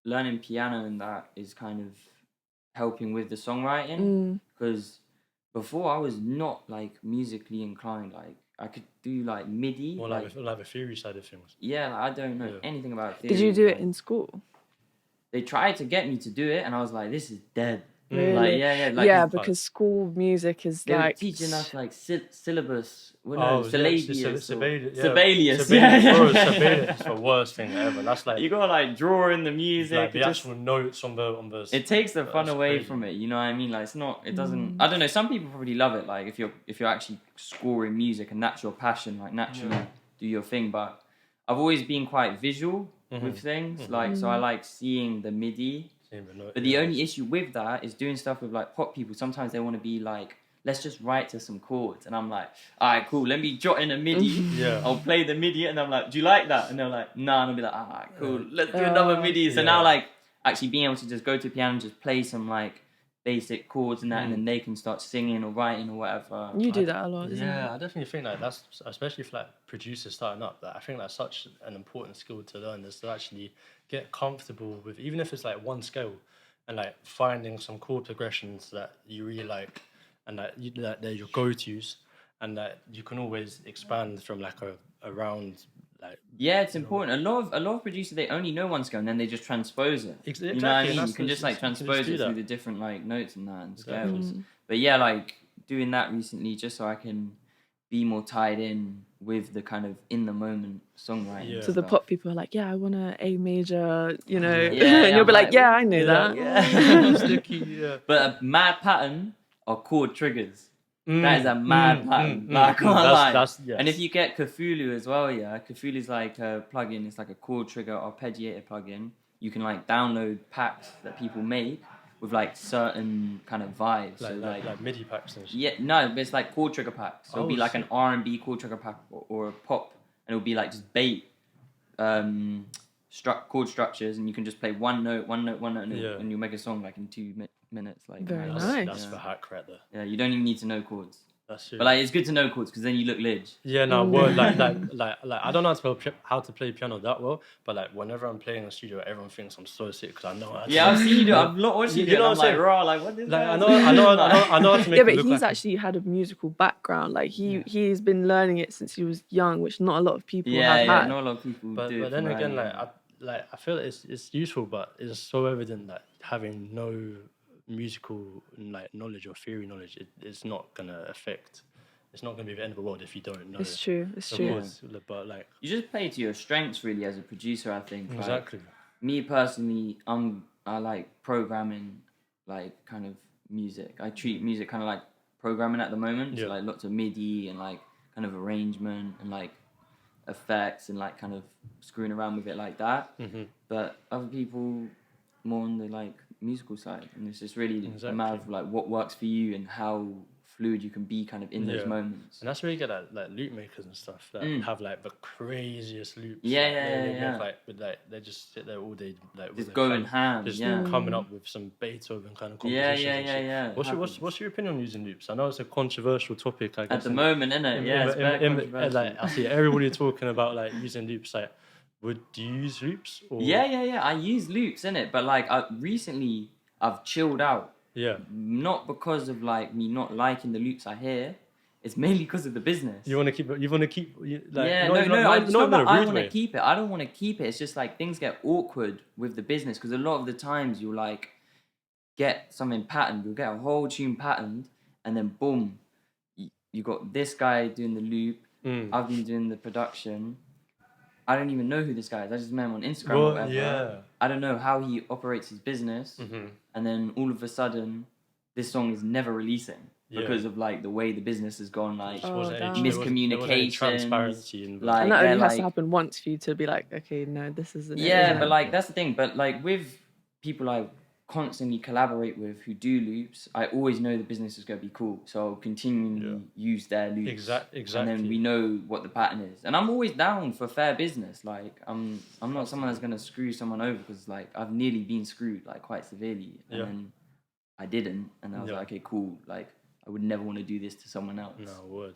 learning piano and that is kind of helping with the songwriting, because before I was not like musically inclined. Like I could do like MIDI, or like the theory side of things. Yeah, like, I don't know anything about theory. Did you do it in school? They tried to get me to do it, and I was like, "This is dead." Really? Like, like, yeah, because school music is they like were teaching us like syllabus. Well, Oh, no, Sibelius. Sibelius. Sibelius. Sibelius is the worst thing ever. That's like you gotta like draw in the music, like the actual notes on the. It takes the fun away from it. You know what I mean? Like it's not. It doesn't. I don't know. Some people probably love it. Like if you're actually scoring music and that's your passion, like naturally do your thing. But I've always been quite visual with things. Like so, I like seeing the MIDI. But the only issue with that is doing stuff with like pop people. Sometimes they want to be like, let's just write to some chords. And I'm like, all right, cool. Let me jot in a MIDI. Yeah. I'll play the MIDI. And I'm like, do you like that? And they're like, nah. And I'll be like, all right, cool. Let's do another MIDI. So now like actually being able to just go to the piano and just play some like basic chords and that, and then they can start singing or writing or whatever. You do that a lot, isn't it? Yeah, I definitely think like that's, especially for like producers starting up, that I think that's such an important skill to learn, is to actually get comfortable with, even if it's like one scale, and like finding some chord progressions that you really like, and that they're your go-tos, and that you can always expand from like a round. Like, yeah, it's important. A lot of producers, they only know one scale and then they just transpose it. Exactly. You know what I mean? You can just like transpose it through the different like notes and that and scales. But yeah, like doing that recently just so I can be more tied in with the kind of in the moment songwriting. Yeah. So the pop people are like, yeah, I want a A major, you know, and you'll be like, yeah, I know that. Yeah. Sticky, But a mad pattern are chord triggers. That is a mad pattern. Like, I can't lie. Yes. And if you get Cthulhu as well, Cthulhu's like a plugin. It's like a chord trigger arpeggiator plugin. You can like download packs that people make with like certain kind of vibes. Like MIDI packs and shit. Yeah, no, but it's like chord trigger packs. So it'll be like an R&B chord trigger pack or a pop, and it'll be like just bait chord structures, and you can just play one note, and you'll make a song like in 2 minutes. Like very nice. That's the hack right there. Yeah, you don't even need to know chords. That's true. But like, it's good to know chords because then you look lig. Yeah, no, word, like I don't know how to play piano that well, but like whenever I'm playing in the studio, everyone thinks I'm so sick because I know how to. Yeah, I've seen you do. I've not watched you do. I'm like, raw, like what is that? I know how to make. Yeah, but he's actually had a musical background. Like he's been learning it since he was young, which not a lot of people have had. Yeah, not a lot of people do. But then again, I feel it's useful, but it's so evident that having no musical like knowledge or theory knowledge, it's not gonna affect. It's not gonna be the end of the world if you don't know. It's true. It's true. Course, but like you just play to your strengths really as a producer. I think exactly. Like, me personally, I like programming, like kind of music. I treat music kind of like programming at the moment. So like lots of MIDI and like kind of arrangement and like effects and like kind of screwing around with it like that. But other people more on the like musical side, and it's just really a matter of like what works for you and how fluid you can be kind of in those moments. And that's where you get like loop makers and stuff that have like the craziest loops. They just sit there all day like just going ham, just coming up with some Beethoven kind of compositions. Yeah. What's your opinion on using loops? I know it's a controversial topic, I guess. At the moment, isn't it? Yeah, it's very controversial. Like, I see everybody talking about like using loops. Like, do you use loops? Or? Yeah. I use loops, innit? But like, recently I've chilled out. Yeah. Not because of like me not liking the loops I hear. It's mainly because of the business. You want to keep. I want to keep it. I don't want to keep it. It's just like things get awkward with the business because a lot of the times you'll like get something patterned. You'll get a whole tune patterned, and then boom, you got this guy doing the loop. I've been doing the production. I don't even know who this guy is. I just met him on Instagram or whatever. Yeah. I don't know how he operates his business. And then all of a sudden, this song is never releasing because of like the way the business has gone, like miscommunication, transparency, and that only has to happen once for you to be like, okay, no, this isn't. But like that's the thing. But like with people I constantly collaborate with who do loops, I always know the business is going to be cool, so I'll continually use their loops. Exactly. And then we know what the pattern is, and I'm always down for fair business. Like I'm not someone that's going to screw someone over because like I've nearly been screwed like quite severely, and then I didn't, and I was like, okay, cool. Like I would never want to do this to someone else. No, I would.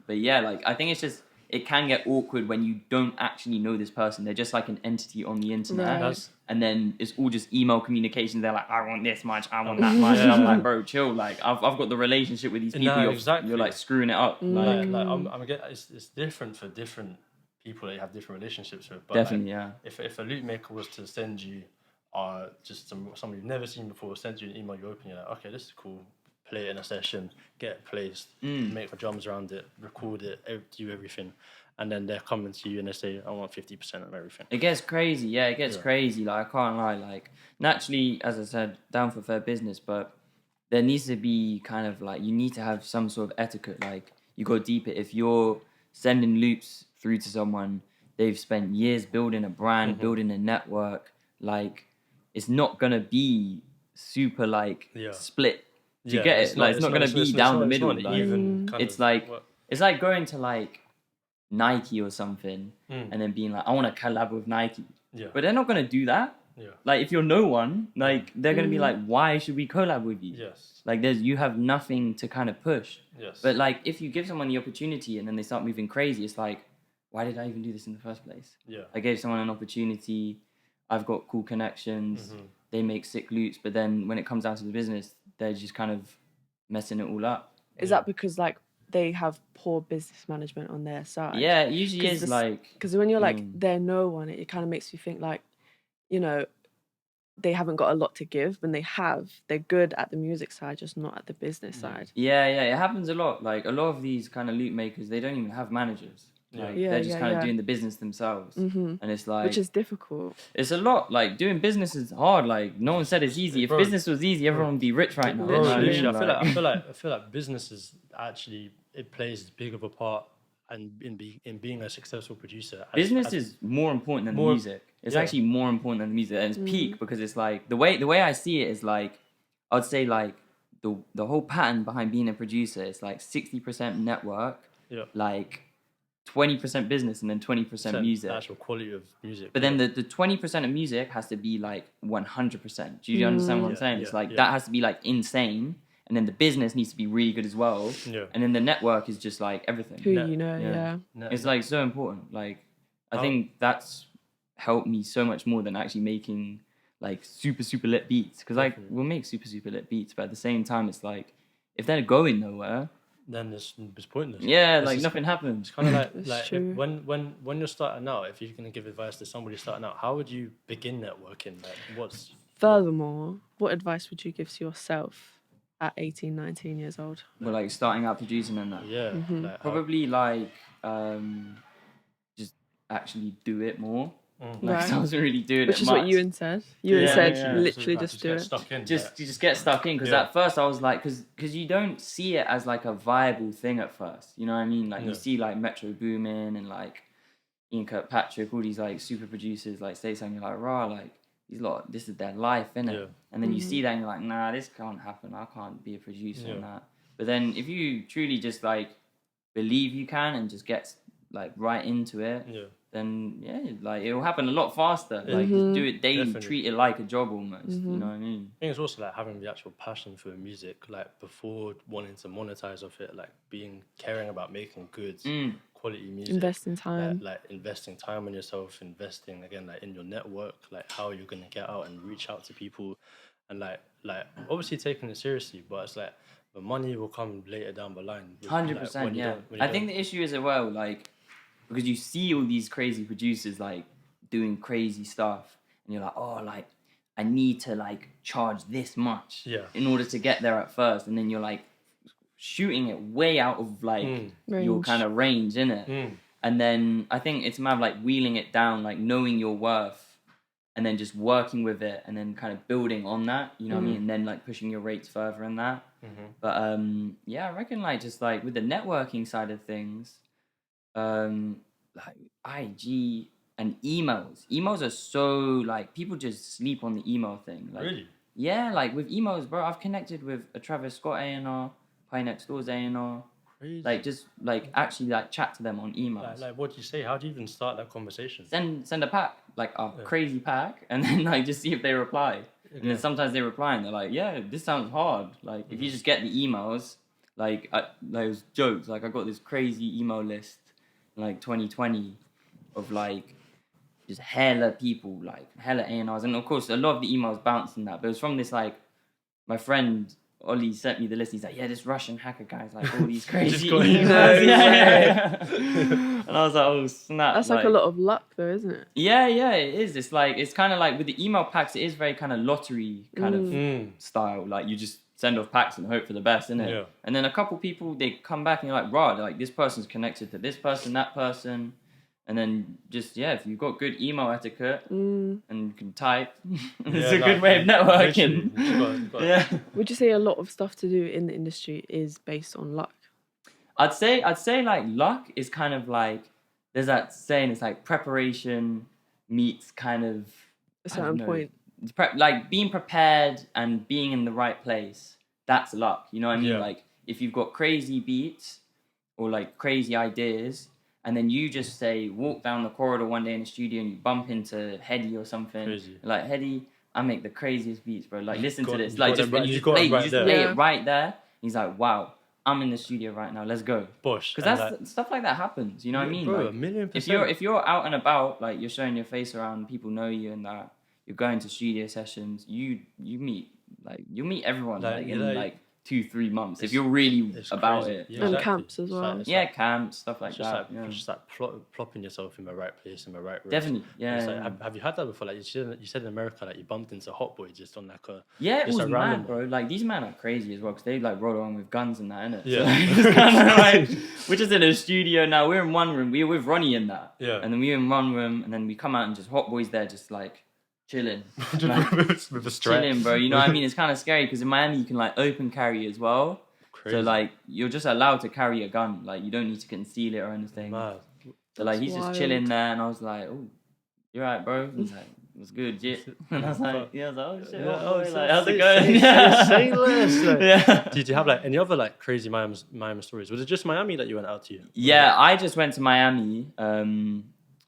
But yeah, like I think it's just it can get awkward when you don't actually know this person. They're just like an entity on the internet. Right. And then it's all just email communication. They're like, I want this much, I want that much. And I'm like, bro, chill. Like, I've got the relationship with these people. No, You're, exactly. you're like screwing it up. It's different for different people that you have different relationships with. But Definitely, yeah. If a loop maker was to send you just somebody you've never seen before, sends you an email, you open, you're like, okay, this is cool. Play it in a session, get it placed, make the drums around it, record it, do everything. And then they're coming to you and they say, I want 50% of everything. It gets crazy, yeah, it gets crazy. Like, I can't lie. Like, naturally, as I said, down for fair business, but there needs to be kind of like, you need to have some sort of etiquette. Like, you go deeper. If you're sending loops through to someone, they've spent years building a brand, building a network, like, it's not going to be super, like, split. Do you get it? Like, it's not going to be down the middle. It's like going to, like, Nike or something and then being like, I want to collab with Nike. But they're not going to do that. Like, if you're no one, like, they're going to be like, why should we collab with you? Like, you have nothing to kind of push. But, like, if you give someone the opportunity and then they start moving crazy, it's like, why did I even do this in the first place? I gave someone an opportunity. I've got cool connections. They make sick loops. But then when it comes down to the business, they're just kind of messing it all up. Is that because, like, they have poor business management on their side? Yeah, it usually is like... Because when you're like, they're no one, it kind of makes you think like, you know, they haven't got a lot to give. When they have, they're good at the music side, just not at the business side. Yeah, it happens a lot. Like, a lot of these kind of loop makers, they don't even have managers. Like, they're just kind of doing the business themselves. And it's like... Which is difficult. It's a lot. Like, doing business is hard. Like, no one said it's easy. If business was easy, everyone would be rich right now. I feel like business is actually, it plays as big of a part in being a successful producer. Business is more important than the music. It's actually more important than the music. And it's peak because it's like, the way I see it is like, I'd say like, the whole pattern behind being a producer is like 60% network, like 20% business, and then 20% music. The actual quality of music. But then the 20% of music has to be like 100%. Do you understand what I'm saying? It's like that has to be like insane. And then the business needs to be really good as well. And then the network is just like everything. Who you know, It's like so important. Like, I think that's helped me so much more than actually making like super, super lit beats. Because like, we'll make super, super lit beats, but at the same time, it's like, if they're going nowhere, then it's pointless. Yeah, like nothing happens. It's kind of like when you're starting out, if you're gonna give advice to somebody starting out, how would you begin networking? Like, Furthermore, what advice would you give to yourself at 18, 19 years old? Well, like starting out producing and that. Yeah. Like probably like just actually do it more. Like, I wasn't really doing Which it is much. what Ewan said. Ewan said literally just do it. You just get stuck in, because at first I was like, because you don't see it as like a viable thing at first. You know what I mean? Like you see like Metro Boomin and like Ian Kirkpatrick, all these like super producers like say something, you're like, rah, like these lot, this is their life, innit? And then you see that and you're like, nah, this can't happen. I can't be a producer and that. But then if you truly just like believe you can and just get like right into it, then like it'll happen a lot faster. Like just do it daily, treat it like a job almost. You know what I mean? I think it's also like having the actual passion for music, like before wanting to monetize off it, like caring about making good quality music. Investing time. Like investing time in yourself, investing again like in your network, like how you're gonna get out and reach out to people, and like obviously taking it seriously, but it's like the money will come later down the line. 100%, yeah. I think the issue is as well, like, because you see all these crazy producers like doing crazy stuff, and you're like, oh, like I need to like charge this much in order to get there at first, and then you're like shooting it way out of like your kind of range, innit? And then I think it's a matter of like wheeling it down, like knowing your worth, and then just working with it, and then kind of building on that, you know what I mean? And then like pushing your rates further in that. But I reckon like just like with the networking side of things, like IG and emails are so like people just sleep on the email thing. Like, really? Yeah, like with emails, bro, I've connected with a Travis Scott A&R, Pie Next Door's A&R. Crazy. Like just like actually like chat to them on emails. Like what do you say? How do you even start that conversation? Send a pack, like a crazy pack, and then like just see if they reply. And then sometimes they reply and they're like, yeah, this sounds hard. Like if you just get the emails, like those jokes, like I got this crazy email list. like 2020 of like just hella people, like hella A&Rs. And of course, a lot of the emails bounced in that. But it was from this like, my friend Ollie sent me the list. He's like, yeah, this Russian hacker guy's like all these crazy emails. Yeah. And I was like, oh snap. That's like a lot of luck though, isn't it? Yeah, it is. It's like, it's kind of like with the email packs, it is very kind of lottery kind of style. Like you just send off packs and hope for the best, innit? Yeah. And then a couple people, they come back and you're like, right, like this person's connected to this person, that person. And then just, yeah, if you've got good email etiquette and you can type, it's a good way of networking. You got Yeah. Would you say a lot of stuff to do in the industry is based on luck? I'd say like luck is kind of like, there's that saying, it's like preparation meets kind of A certain point. Like being prepared and being in the right place, that's luck. You know what I mean? Yeah. Like if you've got crazy beats or like crazy ideas, and then you just say, walk down the corridor one day in the studio and you bump into Hedy or something. Crazy. Like, Hedy, I make the craziest beats, bro. Like, listen to this. You Like, got just them when you right- just you got play, them right you just there. play Yeah. it right there. He's like, wow, I'm in the studio right now. Let's go. Bosh. Because And that's stuff like that happens. You know what I mean? Bro, Like, 1,000,000%. if you're out and about, like you're showing your face around, people know you and that. You're going to studio sessions. You meet everyone Like, like you in know, like 2-3 months if it's- you're really it's about crazy. it. Yeah, And exactly. camps as It's well. like- it's Yeah, like- camps, stuff like It's just that. like, yeah. just like plopping yourself in the right place, in the right room. Definitely, yeah. It's yeah, like, yeah. have you had that before? Like you said in America, like you bumped into Hot Boy just on like a Yeah, it just was a random mad, bro. Like these men are crazy as well because they like roll around with guns and that, innit? Yeah. So, like, it's kind of like we're just in a studio now. We're in one room. We're with Ronnie in that. Yeah. And then we're in one room, and then we come out and just Hot Boy's there, just like chilling, like, with a strap. chilling, bro. You know what I mean? It's kind of scary because in Miami you can like open carry as well. Crazy. So like you're just allowed to carry a gun. Like you don't need to conceal it or anything. Mad. So like That's he's just wild. chilling there, and I was like, oh, you're right, bro. He's like, it was good, yeah. And I was like, yeah, I was like, oh shit, Yeah, Hot Boy, so- like, how's it say- going? say less, like- Yeah. Did you have like any other like crazy Miami stories? Was it just Miami that you went out to? Yeah, I just went to Miami.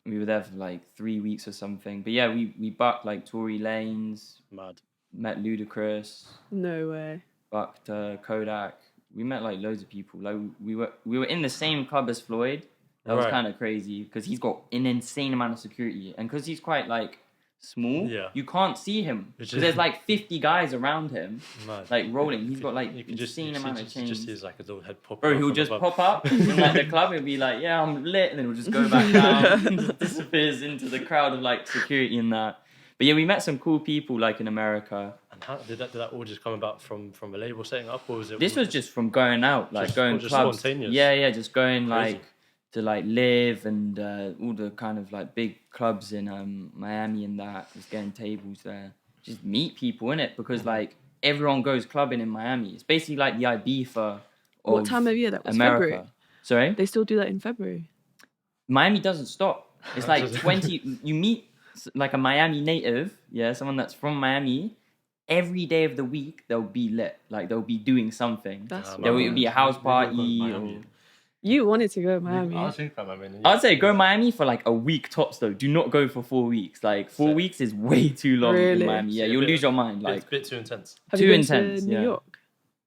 We were there for like 3 weeks or something. But yeah, we bucked like Tory Lanez, Mad. met Ludacris, No way. bucked Kodak. We met like loads of people. Like we were in the same club as Floyd. That was Right. kind of crazy because he's got an insane amount of security, and because he's quite like small, Yeah. you can't see him. Which 'Cause is- there's like 50 guys around him, Mad. like rolling. He's got like You can just insane amount of just chains. his like his little head pop. Bro, up he'll from just above. pop up in like the club and be like, yeah, I'm lit, and then he'll just go back down and just disappears into the crowd of like security and that. But yeah, we met some cool people like in America. And how did that all just come about from a label setting up, or was it? This was just from going out, like Just- going just clubs. spontaneous? Yeah, just going Crazy. like to like Live and all the kind of like big clubs in Miami and that. Just getting tables there. Just meet people in it because like everyone goes clubbing in Miami. It's basically like the Ibiza of What time of year that was? America. February. Sorry? They still do that in February. Miami doesn't stop. It's like 20. You meet like a Miami native, yeah, someone that's from Miami. Every day of the week they'll be lit. Like they'll be doing something. That's There will be a house party. Miami. Or... You wanted to go to Miami. I was thinking about Miami. I'd say go Miami for like a week tops though. Do not go for 4 weeks. Like 4 So- weeks is way too long Really? in Miami. Yeah, So you'll a bit- lose your mind. It's Like a bit too intense. Have too you been intense, to New yeah. York?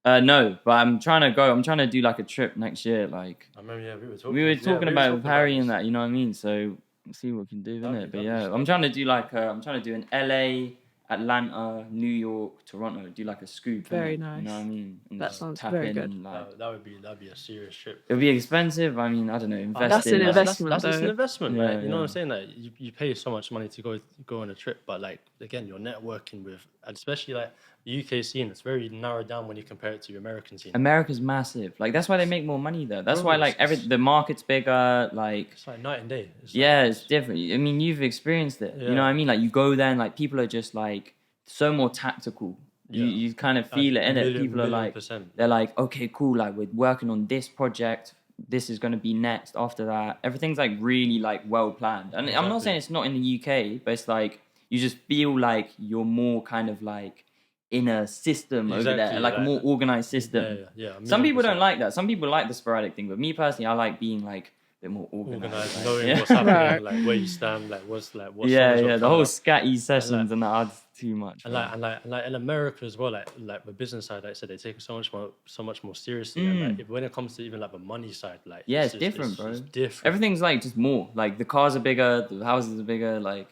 no, but I'm trying to go. I'm trying to do like a trip next year. Like I remember, yeah, we were talking. we were yeah, talking we about were with Harry and this. that. You know what I mean? So let's see what we can do, That'd innit? be- But that'd be yeah, sick. I'm trying to do like I'm trying to do an LA, Atlanta, New York, Toronto. Do like a scoop. Very innit? nice. You know what I mean? And That just sounds tap very in good. and, like, That'd be a serious trip. it'll be expensive. I mean, I don't know. Invest That's in an like- investment. That's just an though. investment, Yeah, right? You know what yeah. I'm saying? Like you pay so much money to go on a trip, but like again, you're networking with, and especially like the UK scene. It's very narrowed down when you compare it to the American scene. America's massive. Like that's why they make more money there. That's Bro, why like it's- the market's bigger. Like It's like night and day. It's yeah, like, it's different. I mean, you've experienced it. You Yeah. know what I mean? Like you go there and like people are just like so more tactical. Yeah. You kind of feel it in it. People are like %. they're like, okay, cool. Like we're working on this project. This is going to be next. After that, everything's like really like well planned. And I'm not Exactly. saying it's not in the UK, but it's like you just feel like you're more kind of like in a system over there, Exactly, like a like- more organized system. Yeah. Some people don't 1,000,000%. like that. Some people like the sporadic thing, but me personally, I like being like bit more organized. Knowing what's happening, like where you stand, like what's the whole scatty sessions and that adds too much. And like in America as well, like the business side, like I said, they take it so much more seriously. And like when it comes to even like the money side, like it's different, bro. It's different. Everything's like just more. Like the cars are bigger, the houses are bigger, like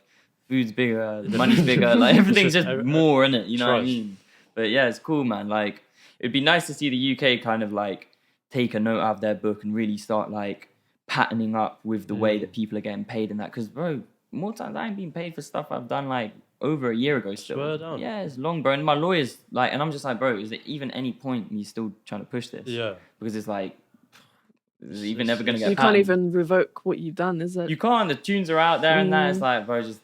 food's bigger, the money's bigger. Like everything's just more, innit? You know what I mean? But yeah, it's cool, man. Like it'd be nice to see the UK kind of like take a note out of their book and really start like patterning up with the way that people are getting paid and that. Because bro, more times I ain't been paid for stuff I've done like over a year ago still. Swear down. Yeah, it's long, bro. And my lawyer's like, and I'm just like, bro, is there even any point in you still trying to push this? Yeah. Because it's like, is it even never going to get You can't even revoke what you've done, is it? You can't. The tunes are out there and that. It's like, bro, just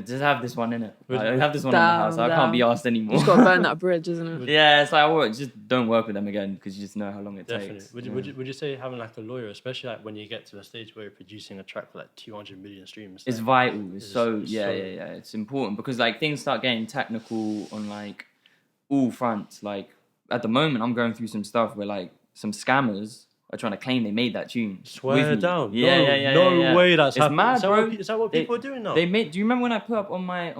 have this one in it. Like, have this one in the house. I can't be asked anymore. You just got to burn that bridge, isn't it? Yeah, it's like, just don't work with them again because you just know how long it takes. Would you say having like a lawyer, especially like when you get to the stage where you're producing a track with like 200 million streams? It's vital. It's so it's important because like things start getting technical on like all fronts. Like at the moment, I'm going through some stuff where like some scammers are trying to claim they made that tune. Swear down. Yeah. No way that's happening. Mad, bro. Is that what people are doing now? Do you remember when I put up on my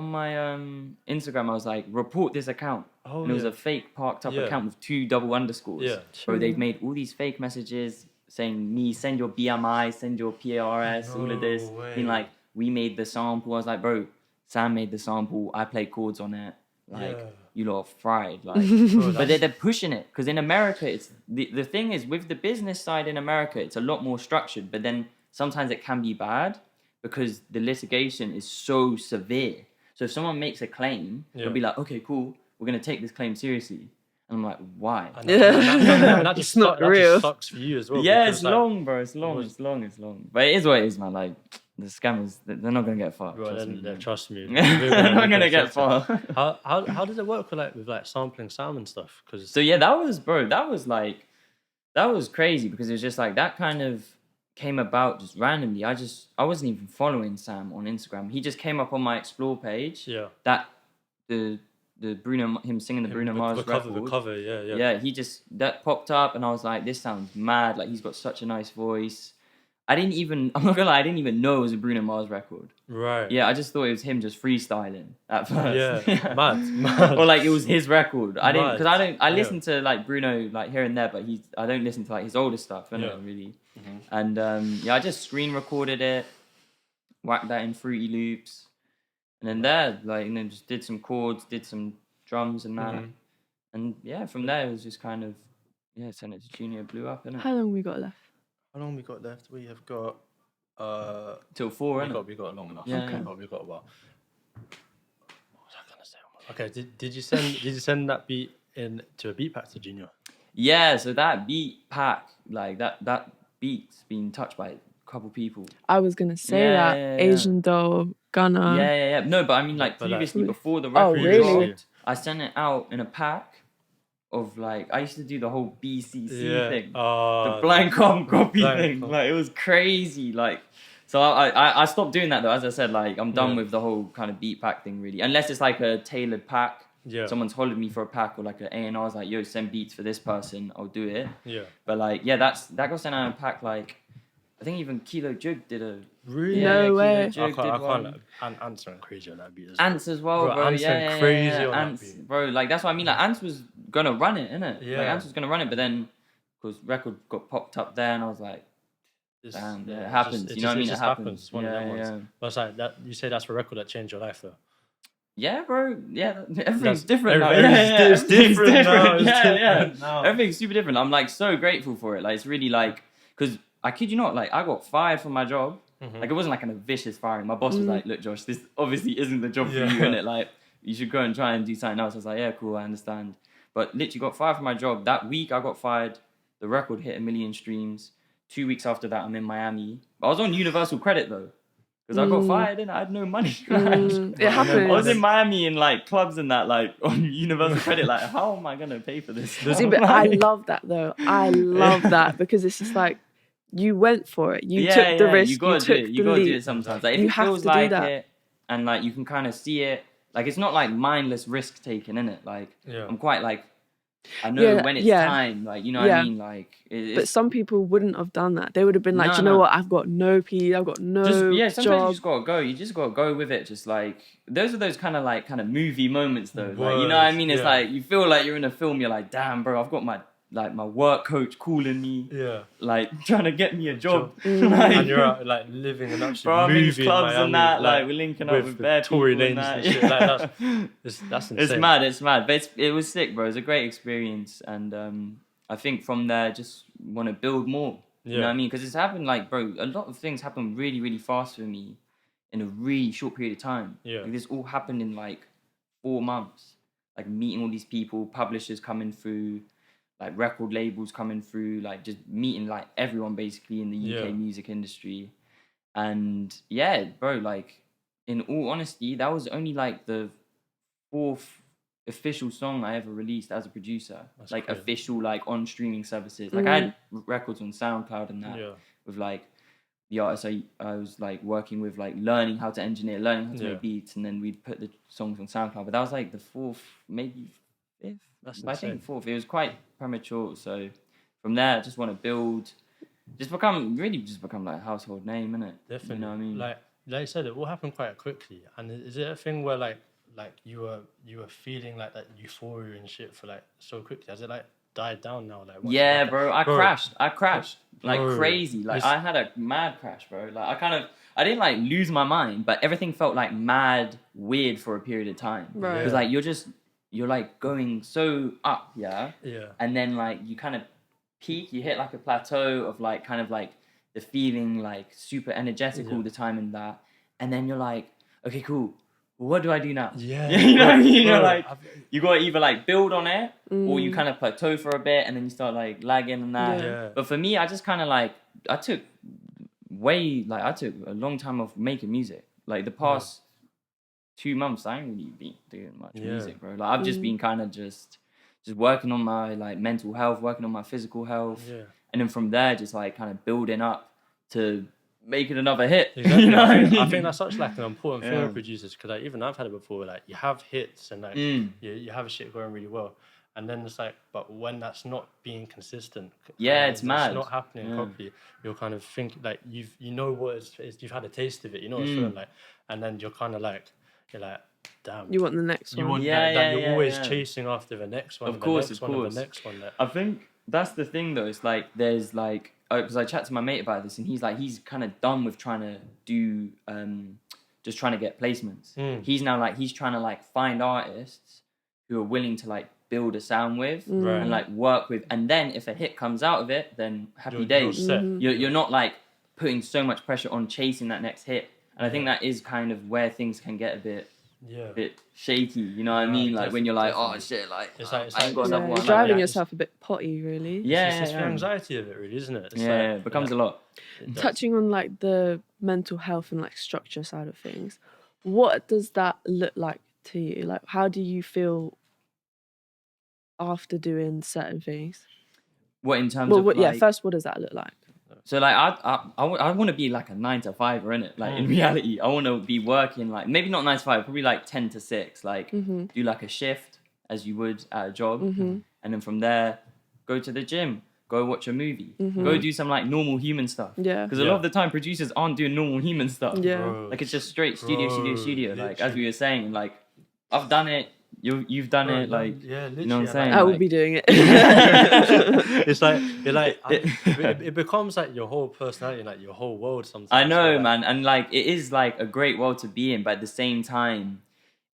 Instagram, I was like, report this account. And it was a fake parked up account with 2 double underscores. Yeah. Bro, they've made all these fake messages saying send your BMI, send your PRS, all of this. Being like, we made the sample. I was like, bro, Sam made the sample. I play chords on it. Like, you lot are fried. Like, but they're pushing it because in America, it's the thing is with the business side in America, it's a lot more structured. But then sometimes it can be bad because the litigation is so severe. So if someone makes a claim, they'll be like, okay, cool, we're gonna take this claim seriously. And I'm like, why? That just not real. Just sucks for you as well. Yeah, it's long, bro. It's long. But it is what it is, man. Like the scammers, they're not gonna get far. Bro, trust me. They're not gonna get far. How does it work with sampling sound and stuff? Cause so yeah, that was crazy because it was just like that kind of came about just randomly. I wasn't even following Sam on Instagram. He just came up on my explore page. Yeah. That the Bruno, him singing the Bruno Mars record. The cover, yeah. Yeah, that popped up and I was like, this sounds mad. Like he's got such a nice voice. I'm not gonna lie, I didn't even know it was a Bruno Mars record. Right. Yeah, I just thought it was him just freestyling at first. Yeah, mad. Or like it was his record. I listen to like Bruno like here and there, but I don't listen to like his older stuff, really. Mm-hmm. And I just screen recorded it, whacked that in Fruity Loops. And then just did some chords, did some drums and that. Mm-hmm. And yeah, from there it was just kind of, sent it to Junior, blew up, innit? How long we got left? How long we got left? We have got... till 4, innit? We got long enough. Yeah. Okay. We got a while. What was I going to say? Okay, did you send that beat in to a beat pack to Junior? Yeah, so that beat pack, like that beat's been touched by a couple people. I was gonna say Asian Doll, Gunna. Yeah. No, but I mean like previously before the record dropped, I sent it out in a pack of like I used to do the whole BCC thing, the blind copy thing. Like it was crazy. Like so I stopped doing that though. As I said, like I'm done with the whole kind of beat pack thing really, unless it's like a tailored pack. Yeah. Someone's hollered me for a pack or like an A&R's like, yo, send beats for this person, I'll do it. Yeah. But like, that got sent out in a pack. Like, I think even Kilo Jug did a... Really? No way. I can't Ants went crazy on that beat as well. Ants as well, bro. Ants went crazy on Ants, that beat. Bro, like, that's what I mean. Like, Ants was going to run it, innit? Yeah. Like, Ants was going to run it, but then, because record got popped up there, and I was like, damn, it happens. You know what I mean? It happens. It's one of them ones. But it's like, that, you say that's a record that changed your life, though. Yeah, bro. Yeah, everything's different now. It's different now. Yeah. Everything's super different. I'm like so grateful for it. Like it's really like, because I kid you not, like I got fired from my job. Mm-hmm. Like it wasn't like a vicious firing. My boss was like, "Look, Josh, this obviously isn't the job for you, innit? Like you should go and try and do something else." I was like, "Yeah, cool, I understand." But literally got fired from my job. That week I got fired. The record hit 1 million streams. 2 weeks after that, I'm in Miami. But I was on universal credit though. Because I got fired and I had no money. It happened. I was in Miami in like clubs and that, like on universal credit. Like, how am I gonna pay for this? See, but I love that though. I love that because it's just like you went for it. You took the risk. You gotta do it. You gotta do it sometimes. Like if it feels like it, and like you can kind of see it. Like it's not like mindless risk taking, innit? Like I'm quite like I know when it's time, like, you know what I mean? Like, but some people wouldn't have done that. They would have been like, do you know what? I've got no P, I've got no sometimes job. you just gotta go. You just gotta go with it. Just like, those are those kind of movie moments though. Like, you know what I mean? It's like, you feel like you're in a film, you're like, damn, bro, I've got my work coach calling me, like trying to get me a job. Like, and you're out like living an absolute bro, movie in clubs in Miami, and that, like we're linking up with bare Tory people Lanez and shit. Like, that's insane. It's mad, but it was sick, bro. It was a great experience, and I think from there, just want to build more. You know what I mean? Because it's happened, like, bro, a lot of things happen really, really fast for me in a really short period of time. Like, this all happened in like 4 months. Like, meeting all these people, publishers coming through, like record labels coming through, like just meeting like everyone basically in the UK music industry. And yeah, bro, like, in all honesty, that was only like the 4th official song I ever released as a producer. That's like crazy. Official, like, on streaming services. Like, I had records on SoundCloud and that with like the artists I was like working with, like learning how to engineer, learning how to make beats, and then we'd put the songs on SoundCloud. But that was like the 4th, maybe 5th. I think 4th. It was quite premature. So from there, I just want to build, just become like a household name, innit? Definitely. You know what I mean? Like you said, it all happened quite quickly. And is it a thing where like you were feeling like that euphoria and shit for like so quickly? Has it like died down now? Like, yeah, bro. I crashed like crazy. Like, I had a mad crash, bro. Like, I didn't like lose my mind, but everything felt like mad weird for a period of time. Right. Because like you're like going so up, and then like you kind of peak, you hit like a plateau of like kind of like the feeling like super energetic all the time and that, and then you're like, okay, cool, what do I do now? You know what I mean? You're like, you gotta either like build on it or you kind of plateau for a bit and then you start like lagging and that. But for me, I just kind of like, I took a long time of making music. Like, the past 2 months, I ain't really been doing much music, bro. Like, I've just been kind of just working on my like mental health, working on my physical health, and then from there, just like kind of building up to making another hit. Exactly. You know what I mean? I think that's such like an important thing with producers, because like, even I've had it before. Like, you have hits and like you have shit going really well, and then it's like, but when that's not being consistent, it's mad. It's not happening properly. You're kind of thinking like you know what it's you've had a taste of it. You know what it's feeling like, and then you're kind of like, you're like, damn. You want the next one. You want that you're always chasing after the next one. Of course. The next one. I think that's the thing though. It's like, there's like, because I chat to my mate about this, and he's like, he's kind of done with trying to do, just trying to get placements. He's now like, he's trying to like find artists who are willing to like build a sound with and like work with, and then if a hit comes out of it, then happy days. You're not like putting so much pressure on chasing that next hit. And I think that is kind of where things can get a bit shaky, you know what I mean? Like, when you're like, oh shit, like, it's like I ain't got another one. You're driving yourself a bit potty, really. It's the anxiety of it, really, isn't it? It's it becomes a lot. Touching on like the mental health and like structure side of things, what does that look like to you? Like, how do you feel after doing certain things? What, in terms of like, first, what does that look like? So like, I want to be like a 9 to 5, innit? Like, in reality, I want to be working like, maybe not 9 to 5, probably like 10 to 6. Like, do like a shift as you would at a job, and then from there, go to the gym, go watch a movie, go do some like normal human stuff. Because a lot of the time, producers aren't doing normal human stuff. Like, it's just straight studio. Like, as we were saying, like, I've done it. You've done it, like, you know what I'm saying? I will be doing it. It's like, you're like, it becomes like your whole personality, like your whole world sometimes. I know, man, and like, it is like a great world to be in, but at the same time,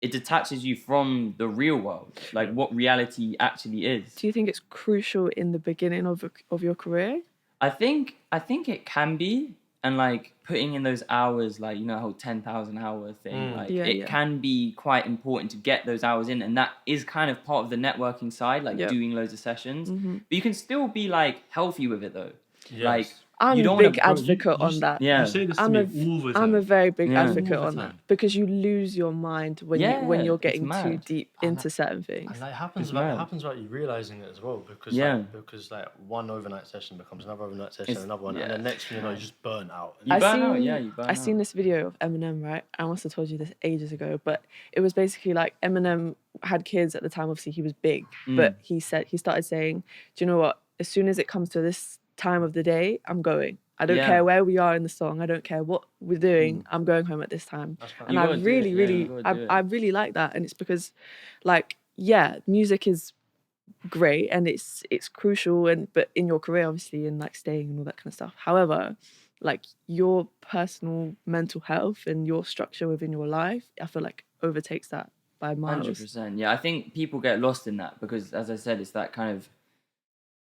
it detaches you from the real world, like what reality actually is. Do you think it's crucial in the beginning of your career? I think it can be. And like, putting in those hours, like, you know, whole 10,000 hour thing, like, it can be quite important to get those hours in. And that is kind of part of the networking side, like doing loads of sessions. But you can still be like healthy with it though. Like, I'm a big advocate on that. Yeah, you say this to me all the time. I'm a very big advocate on that because you lose your mind when you're getting too deep into certain things. And that happens without you realizing it as well, because like one overnight session becomes another overnight session, another one, and the next thing you know, you just burn out. I seen this video of Eminem, right? I must have told you this ages ago, but it was basically like Eminem had kids at the time. Obviously, he was big, but he started saying, "Do you know what? As soon as it comes to this time of the day, I'm going. I don't care where we are in the song. I don't care what we're doing. I'm going home at this time." And I really like that. And it's because, like, music is great and it's crucial, but in your career, obviously, and like staying and all that kind of stuff. However, like your personal mental health and your structure within your life, I feel like overtakes that by miles. 100%. Yeah, I think people get lost in that because, as I said, it's that kind of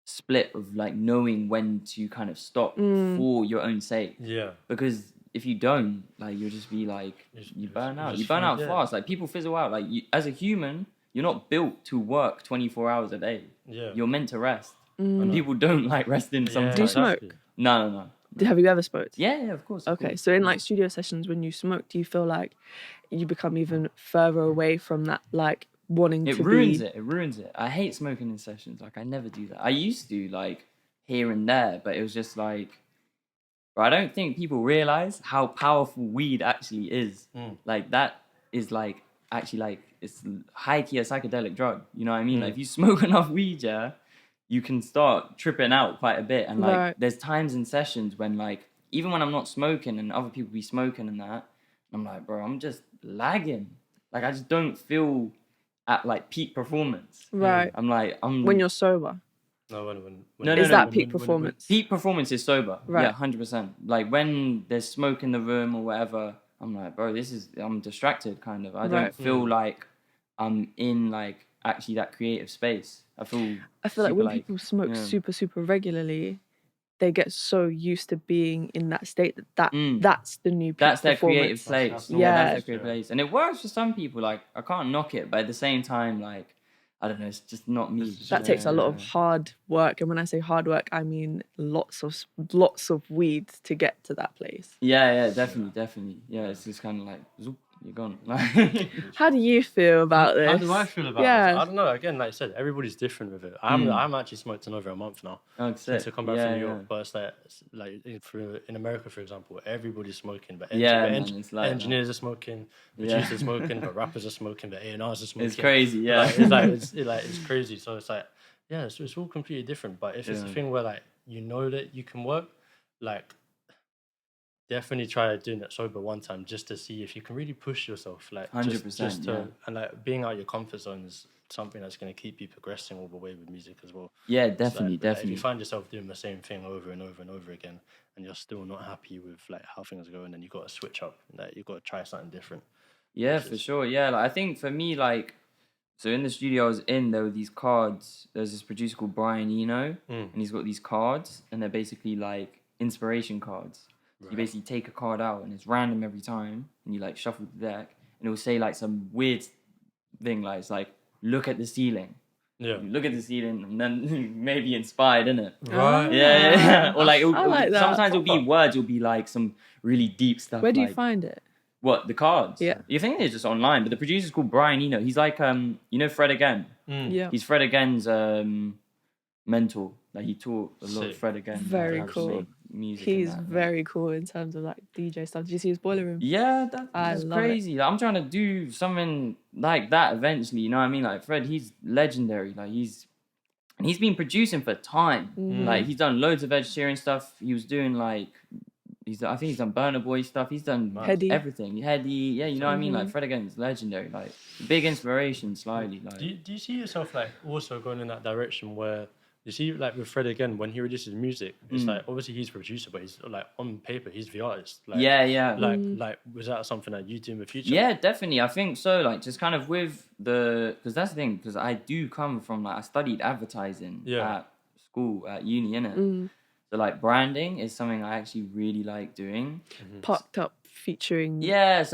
split of like knowing when to kind of stop for your own sake. Yeah. Because if you don't, like, you'll just be like, you burn out. You burn out fast. Like, people fizzle out. Like, as a human, you're not built to work 24 hours a day. Yeah. You're meant to rest. And people don't like resting sometimes. Do you smoke? No. Have you ever smoked? Yeah, of course. Okay, so in like studio sessions, when you smoke, do you feel like you become even further away from that, like, wanting to be... It ruins it. I hate smoking in sessions. Like, I never do that. I used to, like, here and there, but it was just like... But I don't think people realise how powerful weed actually is. Like, that is, like, actually, like, it's high-key a psychedelic drug. You know what I mean? Like, if you smoke enough weed, you can start tripping out quite a bit. And, like, there's times in sessions when, like, even when I'm not smoking and other people be smoking and that, I'm like, bro, I'm just lagging. Like, I just don't feel at, like, peak performance. Right. When you're sober? No, is that peak performance? Peak performance is sober. Right. Yeah, 100%. Like, when there's smoke in the room or whatever, I'm like, bro, I'm distracted, kind of. I don't feel like I'm in, like, actually that creative space. I feel like when people smoke super, super regularly, they get so used to being in that state that's the new peak that's their performance. creative place. That's their creative place. And it works for some people. Like, I can't knock it, but at the same time, like, I don't know, it's just not me. That takes a lot of hard work. And when I say hard work, I mean lots of weed to get to that place. Yeah, definitely. Yeah, it's just kind of like, zoop, you're gone. How do you feel about this? How do I feel about this? I don't know. Again, like I said, everybody's different with it. I'm actually smoked in over a month now since I come back from New York. But it's like in America, for example, everybody's smoking. But engineers are smoking, producers are smoking, but rappers are smoking, but A&Rs are smoking. It's crazy, yeah. It's crazy. So it's like, it's all completely different. But if it's a thing where, like, you know that you can work, like, definitely try doing it sober one time just to see if you can really push yourself. Like, 100%. And like being out of your comfort zone is something that's going to keep you progressing all the way with music as well. Yeah, definitely. If you find yourself doing the same thing over and over and over again, and you're still not happy with like how things are going, then you got to switch up. Like, you got to try something different. Yeah, for sure. Yeah, like, I think for me, like, so in the studio I was in, there were these cards. There's this producer called Brian Eno, and he's got these cards, and they're basically like inspiration cards. You basically take a card out and it's random every time, and you like shuffle the deck, and it will say like some weird thing, like, it's like, look at the ceiling. Yeah. You look at the ceiling and then maybe inspired, innit? Right. Yeah. Or like, that. Sometimes it'll be words, it'll be like some really deep stuff. Where do you find it? What, the cards? Yeah. You think they're just online, but the producer's called Brian Eno. He's like, you know Fred Again? Yeah. He's Fred Again's mentor. Like, he taught a lot of Fred Again. Very cool. Music. He's very cool in terms of like DJ stuff. Did you see his Boiler Room? Yeah, that's crazy. Like, I'm trying to do something like that eventually. You know what I mean? Like, Fred, he's legendary. Like, he's been producing for time. Like, he's done loads of vegetarian stuff. He was doing like, I think he's done Burna Boy stuff. He's done everything. Heady, yeah, you know what I mean? Like, Fred again is legendary. Like, big inspiration, slightly. Like, do you see yourself like also going in that direction where you see, like, with Fred again, when he releases music, it's like, obviously he's a producer, but he's like, on paper, he's the artist. Like, yeah. Like, was that something that you do in the future? Yeah, definitely. I think so. Like, just kind of with because that's the thing, because I do come from, like, I studied advertising at school, at uni, innit? So, like, branding is something I actually really like doing. Parked Up featuring so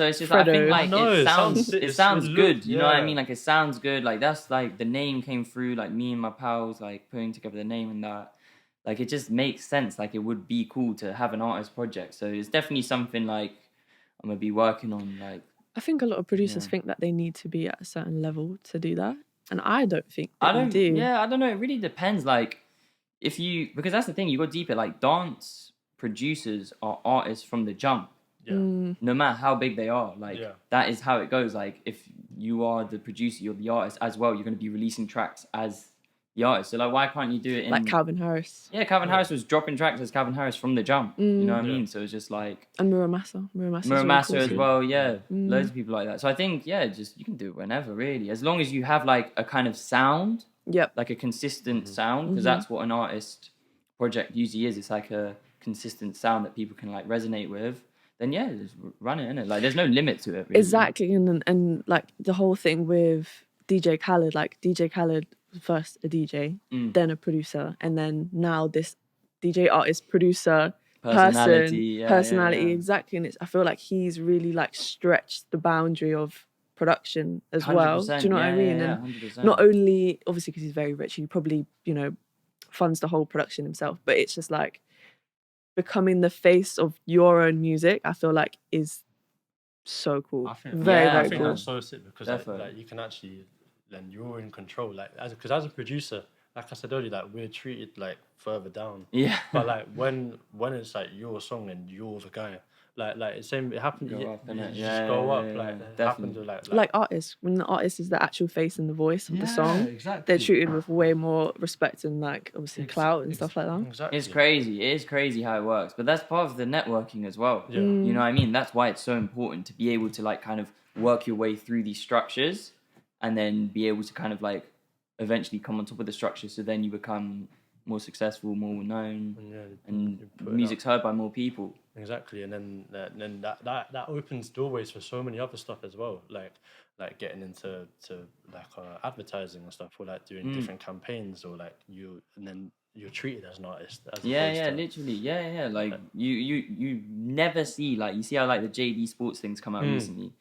it's just, Fredo. I think, like, it sounds good. You know what I mean? Yeah. Like, it sounds good. Like, that's, like, the name came through, like, me and my pals, like, putting together the name and that. like it just makes sense. Like it would be cool to have an artist project. So it's definitely something like I'm gonna be working on. Like I think a lot of producers think that they need to be at a certain level to do that, and I don't think that you do. Yeah, I don't know. It really depends. Like because that's the thing. You go deeper. Like dance producers are artists from the jump. Yeah. No matter how big they are, like that is how it goes. Like if you are the producer, you're the artist as well. You're going to be releasing tracks as the artist. So like, why can't you do it in like Calvin Harris? Yeah, Calvin Harris was dropping tracks as Calvin Harris from the jump. You know what I mean? So it's just like and Muramasa really cool as well. Yeah, loads of people like that. So I think just you can do it whenever really, as long as you have like a kind of sound. Yep. Like a consistent sound, because that's what an artist project usually is. It's like a consistent sound that people can like resonate with. Then just run it, innit? Like there's no limit to it. Really. Exactly, and like the whole thing with DJ Khaled, like DJ Khaled was first a DJ, then a producer, and then now this DJ artist producer personality, exactly. And I feel like he's really like stretched the boundary of production as well. Do you know what I mean? And 100%. not only obviously because he's very rich, he probably funds the whole production himself, but it's just like becoming the face of your own music, I feel like is so cool. I think, very cool. That's so sick because like you can actually, then you're in control. Like because as a producer, like I said earlier, like we're treated like further down. Yeah. But like when it's like your song and you're the guy, like it's same. It happened. You just go up. Like it happened to like artists. When the artist is the actual face and the voice of the song, exactly. They're treated with way more respect and like obviously clout and stuff like that. Exactly. It's crazy. It is crazy how it works, but that's part of the networking as well. Yeah. You know what I mean? That's why it's so important to be able to like kind of work your way through these structures, and then be able to kind of like eventually come on top of the structure. So then you become more successful, more known, and music's heard by more people. Exactly, and then that opens doorways for so many other stuff as well, like getting into advertising and stuff, or like doing different campaigns, or like then you're treated as an artist. Literally, like you never see, like you see how like the JD Sports things come out recently.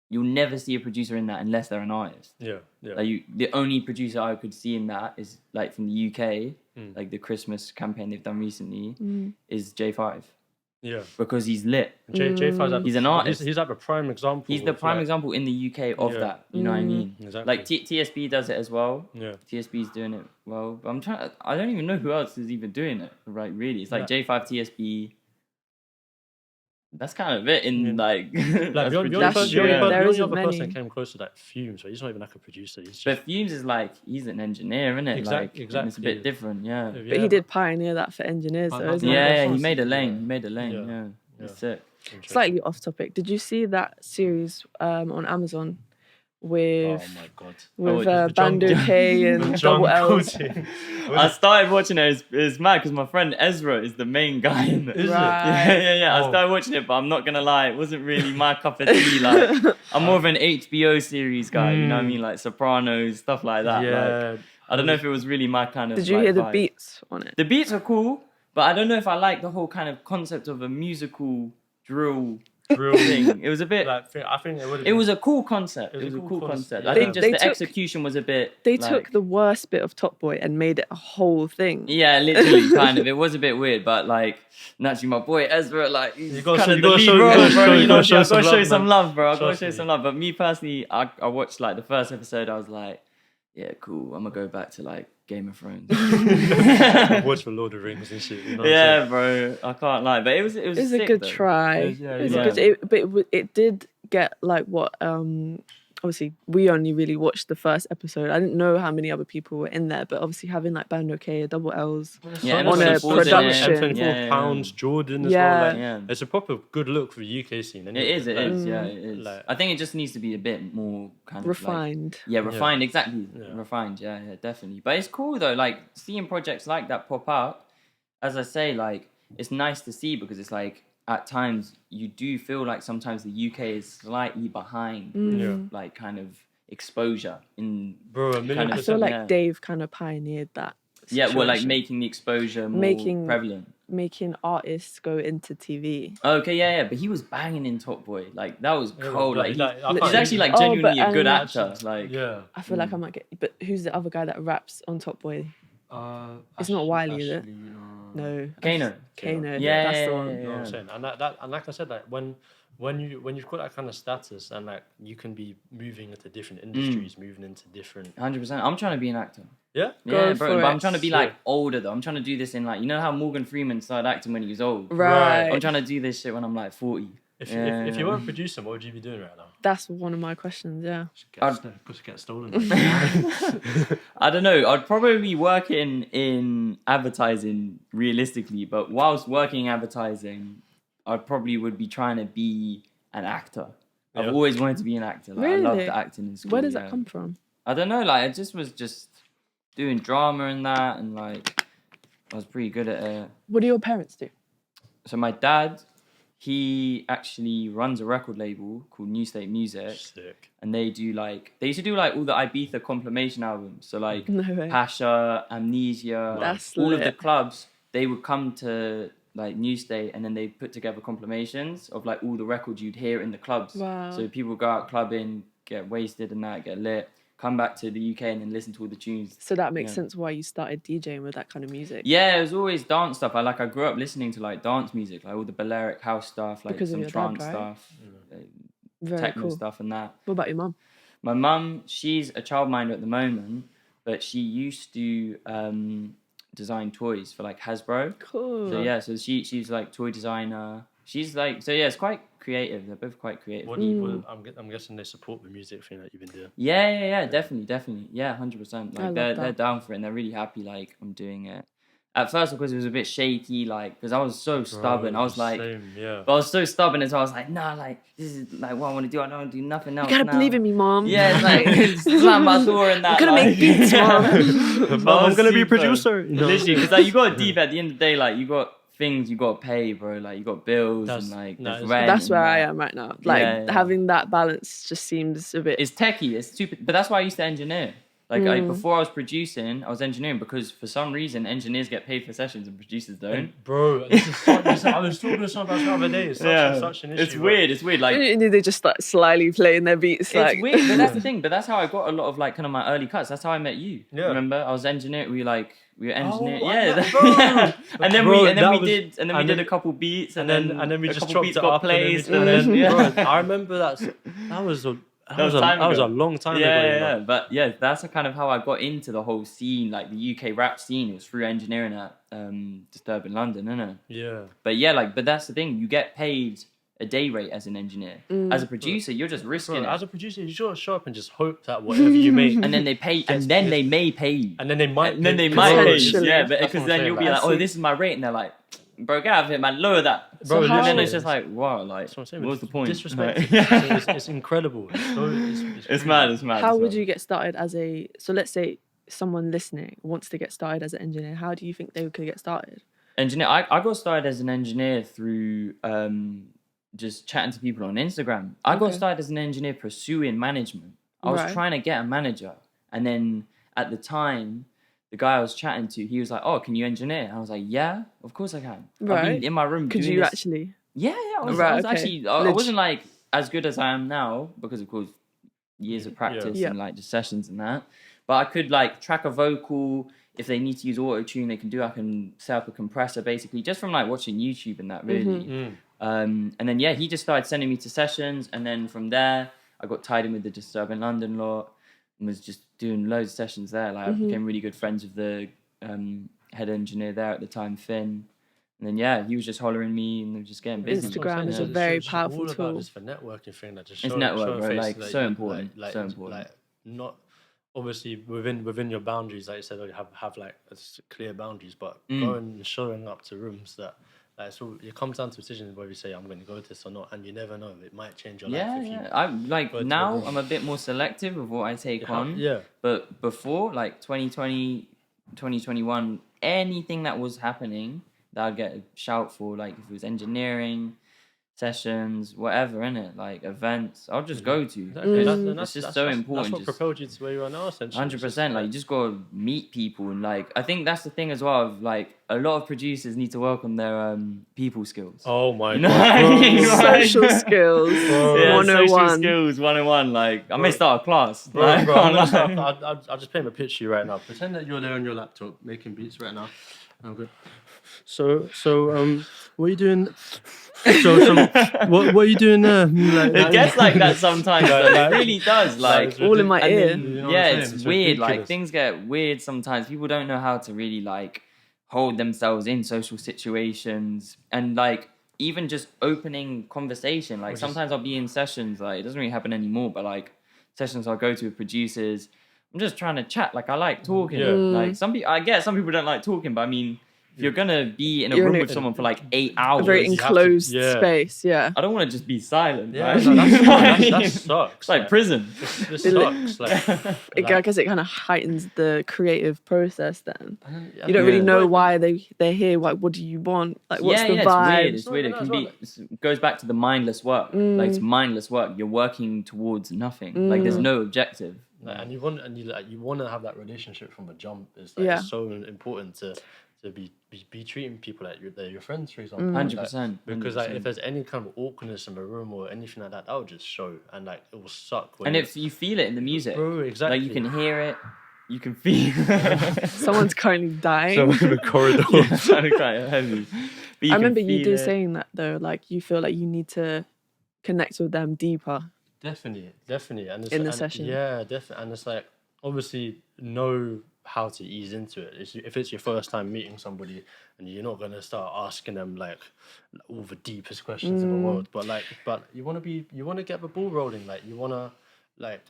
You'll never see a producer in that unless they're an artist. Yeah. Like the only producer I could see in that is like from the UK, like the Christmas campaign they've done recently, is J5. Yeah. Because he's lit. J5's he's an artist. He's like a prime example. He's the prime example in the UK of that. You know what I mean? Exactly. Like TSB does it as well. Yeah. TSB's doing it well. But I don't even know who else is even doing it. Right? Really, it's like J5, TSB. That's kind of it in like. The only other person that came close to that Fumes, but he's not even like a producer. But Fumes is like he's an engineer, isn't it? Exactly. It's a bit different, But he did pioneer that for engineers, though. Isn't he made a lane. Yeah. That's it. Slightly off topic. Did you see that series on Amazon? With Bando K and Double L's. I started watching it. It's mad because my friend Ezra is the main guy in it. Is it? Yeah. I started watching it, but I'm not gonna lie, it wasn't really my cup of tea. Like I'm more of an HBO series guy. You know what I mean? Like Sopranos, stuff like that. Yeah. Like, I don't know if it was really my kind of. Did you hear the vibe. beats on it? The beats are cool, but I don't know if I like the whole kind of concept of a musical drill thing. It was a bit. I think it was a cool concept. It was a cool concept. I think just the execution was a bit. They took the worst bit of Top Boy and made it a whole thing. Yeah, literally, kind of. It was a bit weird, but like naturally, my boy Ezra, like he's kind of the lead role, bro. You know, I gotta show some love, bro. I gotta show some love. But me personally, I watched like the first episode. I was like, yeah, cool. I'm gonna go back to like Game of Thrones. Watch for Lord of the Rings and shit. You know bro. I can't lie, but it was a sick, good though. try. But it did get like what obviously we only really watched the first episode. I didn't know how many other people were in there, but obviously having like Bando K, Double L's on a production. 24 pounds, Jordan as well. Like, it's a proper good look for the UK scene. Anyway. It is. Like, I think it just needs to be a bit more kind of refined. Refined, exactly. Yeah. Refined, definitely. But it's cool though, like seeing projects like that pop up. As I say, like it's nice to see because it's like at times you do feel like sometimes the UK is slightly behind like kind of exposure in I feel like Dave kind of pioneered that situation. like making the exposure more prevalent, making artists go into TV. Okay, but he was banging in Top Boy, like that was cold. Like he's actually like genuinely a good actor. Like I feel like I might get. But who's the other guy that raps on Top Boy? It's not Wiley, is it? No. Kano. Kano. Yeah, That's the yeah, one. yeah, You know what I'm saying? And like I said, like when you've got that kind of status and like you can be moving into different industries, moving into different. 100%. I'm trying to be an actor. Yeah. Go Yeah, for bro. it. But I'm trying to be like Yeah. older though. I'm trying to do this in like, you know how Morgan Freeman started acting when he was old. Right. I'm trying to do this shit when I'm like 40. If you weren't producing, what would you be doing right now? That's one of my questions. Yeah. Get stolen. I don't know. I'd probably be working in advertising realistically, but whilst working in advertising, I probably would be trying to be an actor. I've always wanted to be an actor. Like, Really? I loved acting in school. Where does that come from? I don't know. Like, I just was doing drama and that, and like, I was pretty good at it. What do your parents do? So my dad, he actually runs a record label called New State Music. Sick. And they used to do like all the Ibiza compilation albums. So like No way. Pasha, Amnesia, That's all of the lit. clubs, they would come to like New State and then they put together compilations of like all the records you'd hear in the clubs. Wow. So people would go out clubbing, get wasted and that, get lit, come back to the UK and then listen to all the tunes. So that makes sense why you started DJing with that kind of music. Yeah, it was always dance stuff. I grew up listening to like dance music, like all the Balearic house stuff, like Because of some your trance dad, right? stuff, Very techno cool. stuff and that. What about your mum? My mum, she's a childminder at the moment, but she used to design toys for like Hasbro. Cool. So yeah, so she's like toy designer. She's like, so yeah, it's quite creative. They're both quite creative. I'm guessing they support the music thing that you've been doing. Yeah, definitely. Yeah, 100%. I Like love they're that. down for it and they're really happy like I'm doing it. At first, of course, it was a bit shaky, like, because I was so stubborn. I was like, yeah. but I was so stubborn as well. I was like, nah, like, this is like what I want to do. I don't want to do nothing else. You gotta now. believe in me, mom. Yeah, it's like, slam my door and that. I'm gonna like, make beats, mom. I'm gonna be a producer. You know? Literally, because like you got deep at the end of the day, like you got things you got to pay, bro. Like you got bills and like there's rent. That's and where I that. am right now. Like Yeah. having that balance just seems a bit. It's techie, it's stupid, but that's why I used to engineer. Like before I was producing, I was engineering because for some reason engineers get paid for sessions and producers don't. Bro, I was talking to someone about this the other day. It's such an issue. It's weird. It's weird. Like they just start slyly playing their beats. it's weird, but that's the thing. But that's how I got a lot of like kind of my early cuts. That's how I met you. Yeah. Remember, I was engineering. We were engineering. Bro. And then Bro, we did a couple beats, and then we a just couple chopped beats it got up, placed, and then, yeah. bro, I remember that was a long time ago. Yeah. But yeah, that's kind of how I got into the whole scene, like the UK rap scene. It was through engineering at Disturb in London, isn't it? Yeah. But that's the thing. You get paid a day rate as an engineer. As a producer, you're just risking it. As a producer, you just show up and just hope that whatever you make, and then they pay, and then they may pay you. and then they might, pay you. Potentially. Yeah, but That's because what then I'm you'll be saying, like, like- oh, this is my rate, and they're like, bro, get out of here, man, lower that. Bro, and then literally. it's just like, wow, like, That's what I'm saying. what's the point? Disrespect. Like- It's incredible. It's It's crazy. mad. It's mad. How it's would mad. you get started as a? So let's say someone listening wants to get started as an engineer. How do you think they could get started? Engineer? I got started as an engineer through just chatting to people on Instagram. I got Okay. started as an engineer pursuing management. I was Right. trying to get a manager, and then at the time, the guy I was chatting to, he was like, "Oh, can you engineer?" And I was like, "Yeah, of course I can." I've Right. been in my room Could doing you this. actually? Yeah, I was Right, okay. actually. I wasn't like as good as I am now because, of course, years of practice Yeah. and like just sessions and that. But I could like track a vocal. If they need to use auto tune, they can do. I can set up a compressor basically just from like watching YouTube and that really. And then yeah, he just started sending me to sessions, and then from there I got tied in with the Disturb in London lot and was just doing loads of sessions there. Like I became really good friends with the head engineer there at the time, Finn. And then yeah, he was just hollering me and they were just getting busy. Instagram is Yeah. a very It's powerful all tool. about this for networking thing that just It's show, network, show bro, face, like, so important, so important. Like not obviously within your boundaries, like you said, you have like clear boundaries, but going and showing up to rooms that like so it comes down to decisions where you say I'm going to go to this or not, and you never know, it might change your life. If you I like go to now the room. I'm a bit more selective of what I take on. Yeah. But before, like 2020, 2021, anything that was happening that I'd get a shout for, like if it was engineering, sessions, whatever, innit? Like events, I'll just go to. Exactly. It's just so important. That's what propelled you to where you are now, essentially. 100%. Like you just gotta meet people, and like I think that's the thing as well. Of, like a lot of producers need to work on their people skills. Oh my You know god. what I mean? Social skills, Yeah, 101. social skills 101. Like I may start a class. Bro, Like, I'll just paint a picture to you right now. Pretend that you're there on your laptop making beats right now. Okay. So, what are you doing? What are you doing there? It gets like that sometimes. It really does. Like all in my ear. You know yeah, what I'm saying? it's weird. Like ridiculous. things get weird sometimes. People don't know how to really like hold themselves in social situations, and like even just opening conversation. Like sometimes I'll be in sessions. Like it doesn't really happen anymore, but like sessions I'll go to with producers. I'm just trying to chat. Like I like talking. Yeah. Like I get some people don't like talking, but I mean, if you're gonna be in a room with someone for like 8 hours, A very enclosed space, yeah. I don't want to just be silent. Yeah, right? no, that sucks. It's like prison. This sucks. I guess it kind of heightens the creative process then. Yeah, you don't really know why they're here. Like, what do you want? Like, what's the vibe? It's weird. It can be. It goes back to the mindless work. Like it's mindless work. You're working towards nothing. Like there's no objective. And you want to have that relationship from the jump. It's so important to be treating people like they're your friends, for example. 100%. Because like if there's any kind of awkwardness in the room or anything like that, that will just show, and like it will suck. And if you feel it in the music, bro, exactly. Like you can hear it, you can feel. Someone's currently dying. Someone in the corridor. Kind of quite heavy. I remember you saying that though. Like you feel like you need to connect with them deeper. Definitely, and in the session. Yeah, definitely, and it's like obviously know how to ease into it. If it's your first time meeting somebody, and you're not gonna start asking them like all the deepest questions in the world, but you want to get the ball rolling. Like you want to like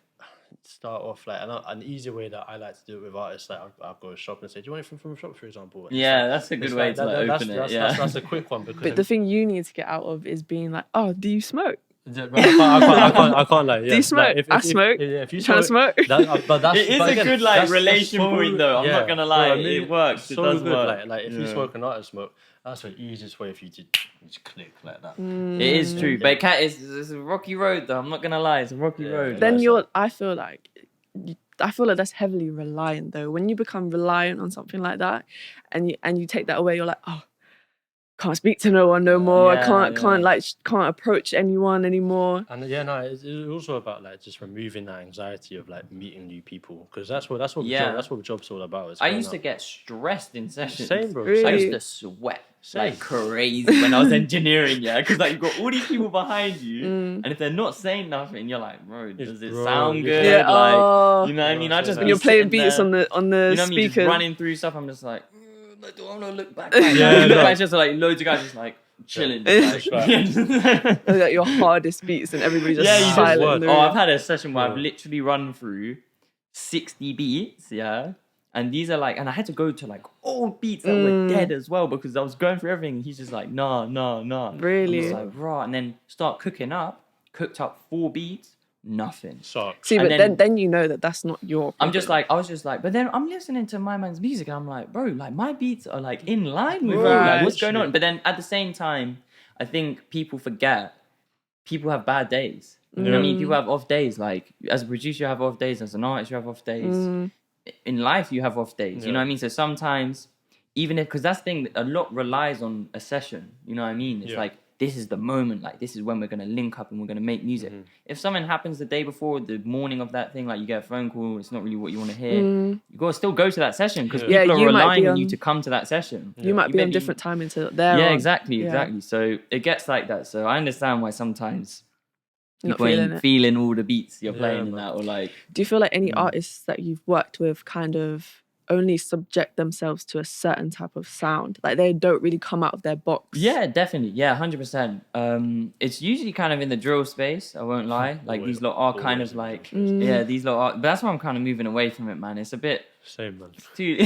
start off like an easier way that I like to do it with artists. Like I'll go to a shop and say, "Do you want anything from a shop?" for example. And yeah, that's a good way to open it. That's a quick one because. But the thing you need to get out of is being like, "Oh, do you smoke?" I can't like. Yeah. Do you smoke? Like, I smoke. If you trying to smoke, but it is a good like relation point though. I'm not gonna lie, it works. It does work. Like if you smoke and artist smoke, that's the easiest way for you to just click like that. It is true, but it's a rocky road though. I'm not gonna lie, it's a rocky road. Then I feel like that's heavily reliant though. When you become reliant on something like that, and you take that away, you're like, oh. Can't speak to no one no more. I can't approach anyone anymore. And it's also about like just removing that anxiety of like meeting new people, because that's what the job's all about. I used to get stressed in sessions. Same, bro. Really? I used to sweat like crazy when I was engineering, because like you've got all these people behind you, and if they're not saying nothing, you're like, bro, does it sound good? Yeah, like, you know what I mean? I just when you're playing beats on the you know speakers, just running through stuff. I'm just like. I don't want to look back. It's just like loads of guys just like chilling. Like your hardest beats and everybody just silent. I've had a session where I've literally run through 60 beats, and these are like, and I had to go to like old beats that were dead as well because I was going through everything. And he's just like, nah. Really? I was like, raw, and then start cooked up 4 beats. Nothing. Sucks. See, but then you know that's not your problem. I was just like, but then I'm listening to my man's music and I'm like, bro, like my beats are like in line with like what's going on. But then at the same time, I think people forget people have bad days. You know what I mean? People have off days. Like as a producer, you have off days. As an artist, you have off days. In life, you have off days. You know what I mean? So sometimes, even if, because that's the thing, a lot relies on a session. You know what I mean? It's like, this is the moment, like this is when we're going to link up and we're going to make music. If something happens the day before, the morning of that thing, like you get a phone call, it's not really what you want to hear, you got to still go to that session because people are relying on you to come to that session. You might be on different time into there. Yeah, exactly. So it gets like that. So I understand why sometimes people ain't feeling all the beats you're playing in that, or like. Do you feel like any artists that you've worked with kind of only subject themselves to a certain type of sound, like they don't really come out of their box? Yeah, definitely. 100%. It's usually kind of in the drill space, I won't lie. Like these lot are kind of like these lot are, but that's why I'm kind of moving away from it, man. It's a bit same, man. Same.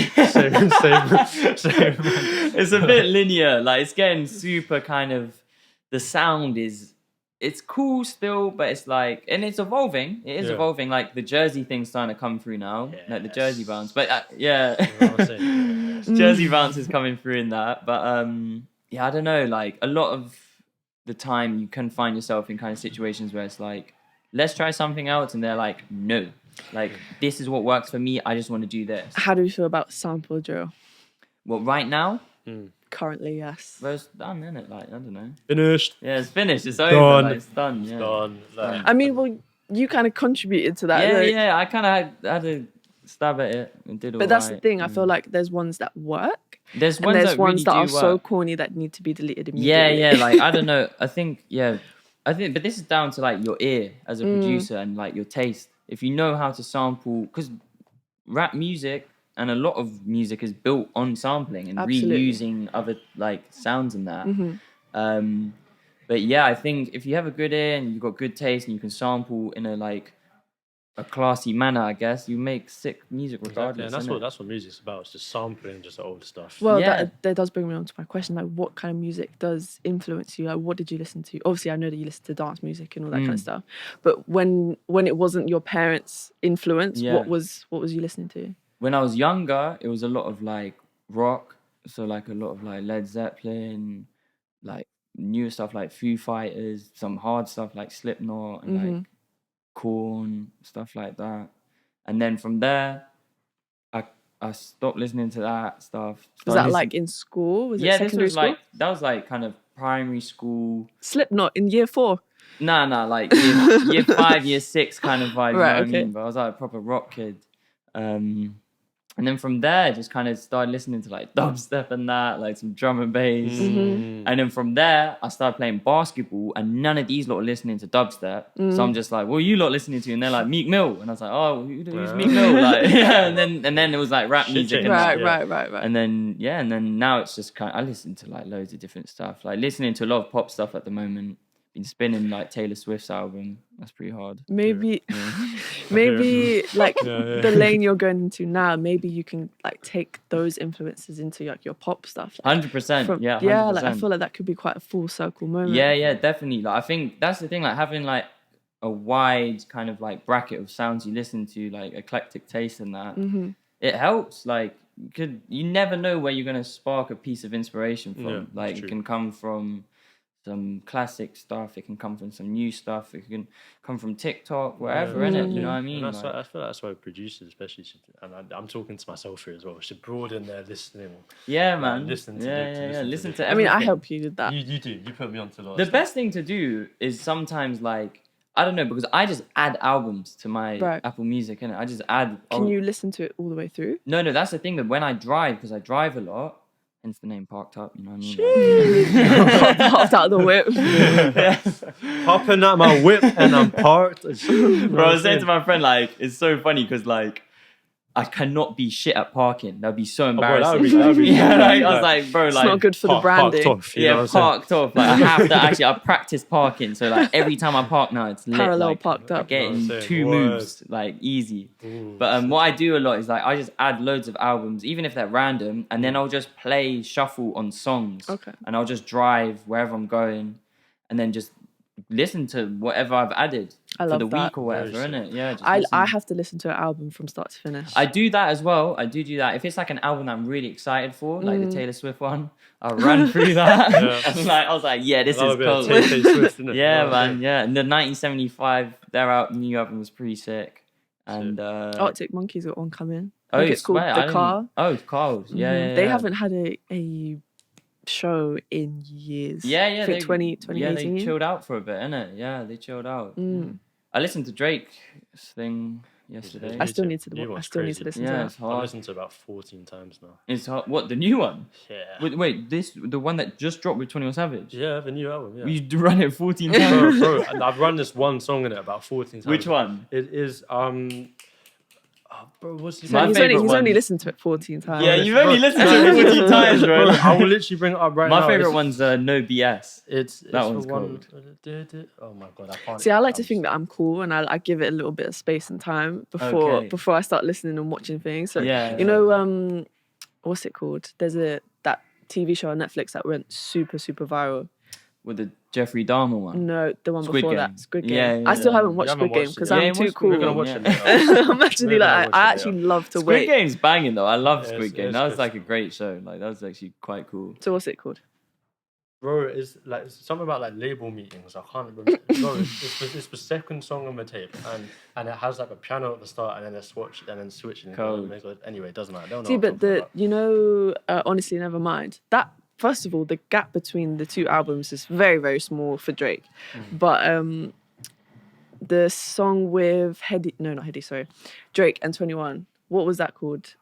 It's a bit linear, like it's getting super kind of, the sound is, it's cool still, but it's like, and it's evolving. It is evolving. Like the Jersey thing's starting to come through now, like the Jersey bounce. But Jersey bounce is coming through in that. But I don't know. Like a lot of the time, you can find yourself in kind of situations where it's like, let's try something else, and they're like, no, like this is what works for me. I just want to do this. How do you feel about sample drill? Well, right now. Currently, yes. Well, it's done, isn't it? Like, I don't know. Finished. Yeah, it's finished. It's over. Like, it's done. Yeah. Done. Like, I mean, well, you kind of contributed to that. Yeah. I kind of had a stab at it and did all right. But that's the thing. I feel like there's ones that work, There's and ones there's that ones really that do are so work. corny that need to be deleted immediately. Yeah, like I don't know. I think, but this is down to like your ear as a producer and like your taste. If you know how to sample, because rap music and a lot of music is built on sampling and Absolutely. reusing other like sounds and that. But yeah, I think if you have a good ear and you've got good taste and you can sample in a classy manner, I guess you make sick music regardless. Exactly. And that's what music's about. It's just sampling just old stuff. Well, that does bring me on to my question. Like, what kind of music does influence you? Like, what did you listen to? Obviously, I know that you listen to dance music and all that kind of stuff. But when it wasn't your parents' influence, what was you listening to? When I was younger, it was a lot of like rock. So like a lot of like Led Zeppelin, like newer stuff like Foo Fighters, some hard stuff like Slipknot and like Korn, stuff like that. And then from there, I stopped listening to that stuff. Was that like in school? Was it secondary school? That was like kind of primary school. Slipknot in year 4? Nah, like year 5, year 6 kind of vibe, you know what I mean? But I was like a proper rock kid. And then from there, just kind of started listening to like dubstep and that, like some drum and bass. And then from there, I started playing basketball, and none of these lot were listening to dubstep. So I'm just like, what are you lot listening to? And they're like, Meek Mill. And I was like, oh, who's Meek Mill? Like, and then it was like rap music. And right. And then now it's just kind of, I listen to like loads of different stuff. Like listening to a lot of pop stuff at the moment. Been spinning like Taylor Swift's album. That's pretty hard. Maybe like the lane you're going into now, maybe you can like take those influences into like your pop stuff. 100%. Yeah, 100%. Yeah, like I feel like that could be quite a full circle moment. Yeah, definitely. Like I think that's the thing, like having like a wide kind of like bracket of sounds you listen to, like eclectic taste and that. It helps. Like you never know where you're gonna spark a piece of inspiration from. Yeah, like it can come from some classic stuff, it can come from some new stuff, it can come from TikTok, wherever, innit? You know what I mean? And I feel like that's why producers, especially, and I'm talking to myself here as well, should broaden their listening. Yeah, man. Listen to everything. I mean, I help you with that. You do. You put me onto a lot. The best thing to do is sometimes like, I don't know, because I just add albums to my Apple Music, innit? I just add. Can you listen to it all the way through? No, that's the thing, that when I drive, because I drive a lot, hence the name Parked Up, you know what I mean? Hopped out of the whip. Hopping out my whip and I'm parked. Bro, I was saying to my friend, like, it's so funny because, like, I cannot be shit at parking. That'd be so embarrassing. That'd be I was like, bro, it's like, not good for the branding. Parked off. Like, I have to I practice parking. So, like, every time I park now, it's lit. Parallel like, parked up. I get in 2 moves, like, easy. But what I do a lot is, like, I just add loads of albums, even if they're random, and then I'll just play shuffle on songs. Okay. And I'll just drive wherever I'm going, and then just listen to whatever I've added for the week or whatever, innit? Yeah. I have to listen to an album from start to finish. I do that as well. I do that. If it's like an album that I'm really excited for, like the Taylor Swift one, I'll run through that. And I was like, yeah, this is cool. Swift, yeah, man. Yeah. And the 1975, their new album was pretty sick. And Arctic Monkeys got one coming. Oh, it's called The Car. Oh, Cars. Yeah. They haven't had a show in years. Yeah. I think 2018. Yeah, they chilled out for a bit, innit? Yeah, they chilled out. I listened to Drake's thing yesterday. I still need to listen to it. Yeah, it's hard. I've listened to it about 14 times now. It's hard. What, the new one? Yeah. Wait, the one that just dropped with 21 Savage? Yeah, the new album, yeah. You run it 14 times? Bro, I've run this one song in it about 14 times. Which one? It is, bro, what's his name? He's only listened to it 14 times. Yeah, you've only listened to it 14 times, bro. I will literally bring it up right now. My favourite one's No BS. It's that one's cool. Oh my god, I can't. See, I like to think that I'm cool, and I give it a little bit of space and time before I start listening and watching things. So you know, what's it called? There's that TV show on Netflix that went super viral. With the Jeffrey Dahmer one? No, the one Squid before Game. that. Squid Game. Yeah, I still haven't watched Squid Game because I'm too cool. We're gonna watch it. I'm actually like, I actually love to wait. Squid Game's banging though. I love Squid Game. That was like a great show. Like that was actually quite cool. So what's it called? Bro, it's like something about like label meetings. I can't remember. Bro, it's the second song on the tape, and it has like a piano at the start, and then a switch, and then switching. Anyway, it doesn't matter. I don't know. See, but honestly, never mind that. First of all, the gap between the two albums is very, very small for Drake. But the song with Drake and 21, what was that called?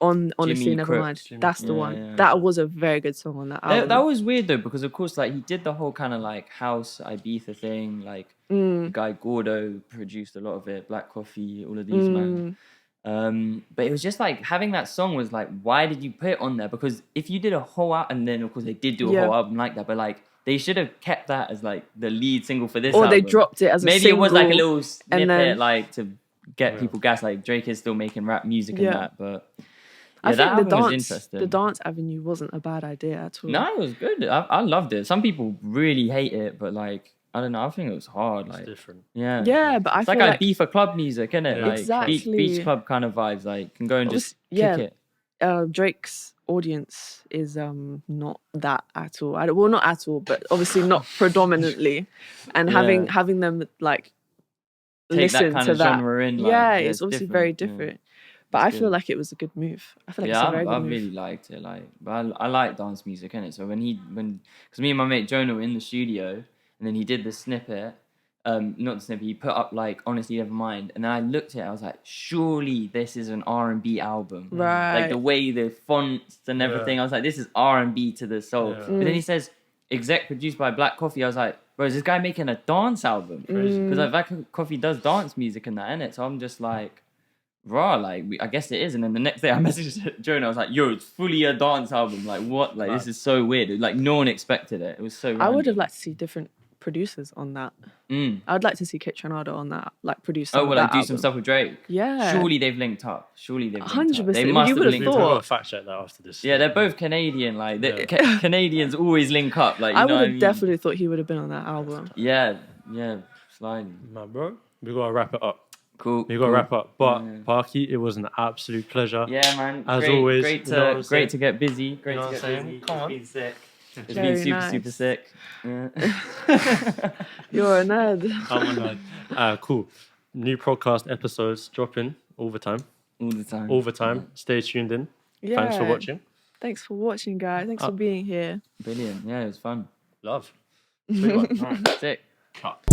on Honestly Jimmy Nevermind. Crooks. That's the Yeah, one. yeah. That was a very good song on that album. That was weird though, because of course, like he did the whole kind of like house Ibiza thing. Like the guy Gordo produced a lot of it. Black Coffee, all of these man. But it was just like having that song was like, why did you put it on there? Because if you did a whole album, and then of course they did do a whole album like that, but like they should have kept that as like the lead single for this or album. they dropped it as a single. Maybe it was like a little snippet, then, like to get people gas. Like Drake is still making rap music and that, but I that think album was interesting. the dance avenue wasn't a bad idea at all. No, it was good. I loved it. Some people really hate it, but like I don't know. I think it was hard. Like It's different. Yeah, but I it's feel like Ibiza club music, isn't it? Yeah. Like Exactly. beach club kind of vibes. Like you can go and just kick it. Drake's audience is not that at all. Well, not at all, but obviously not predominantly. And having them like take listen that kind to of that, genre in. Like, it's obviously very different. But I feel like it was a good move. I feel like it's a very good move. I really liked it. Like, but I like dance music, innit? So because me and my mate Jonah were in the studio, and then he did the snippet. Not the snippet. He put up like Honestly Nevermind, and then I looked at it. I was like, surely this is an R&B album, right? Like the way the fonts and everything. I was like, this is R&B to the soul. Yeah. But then he says, exec produced by Black Coffee. I was like, bro, is this guy making a dance album? Because like Black Coffee does dance music and that, innit? So I'm just like, raw, like I guess it is. And then the next day I messaged Jonah. I was like, yo, it's fully a dance album. Like what? Like this is so weird. Like no one expected it. It was so random. I would have liked to see different producers on that. I'd like to see Kit Tronado on that, like produce. Oh, well, like do album. some stuff with Drake. Yeah, surely they've linked up. 100%. They must have linked up. Fact check that after this. Yeah, they're both Canadian. Like Canadians always link up. Like I would have definitely thought he would have been on that album. Yeah, sliding. Man, bro, we gotta wrap it up. Cool. We gotta wrap up. But Parky, it was an absolute pleasure. Yeah, man. As always, great to get busy. Great to get busy. Come on. It's been sick. It's Very been super nice. sick. Yeah. You're a nerd. I'm a nerd. Cool. New podcast episodes dropping all the time. All the time. Yeah. Stay tuned in. Yeah. Thanks for watching. Thanks for watching, guys. Thanks for being here. Brilliant. Yeah, it was fun. Love. Sweet one. All right. Sick. Cut.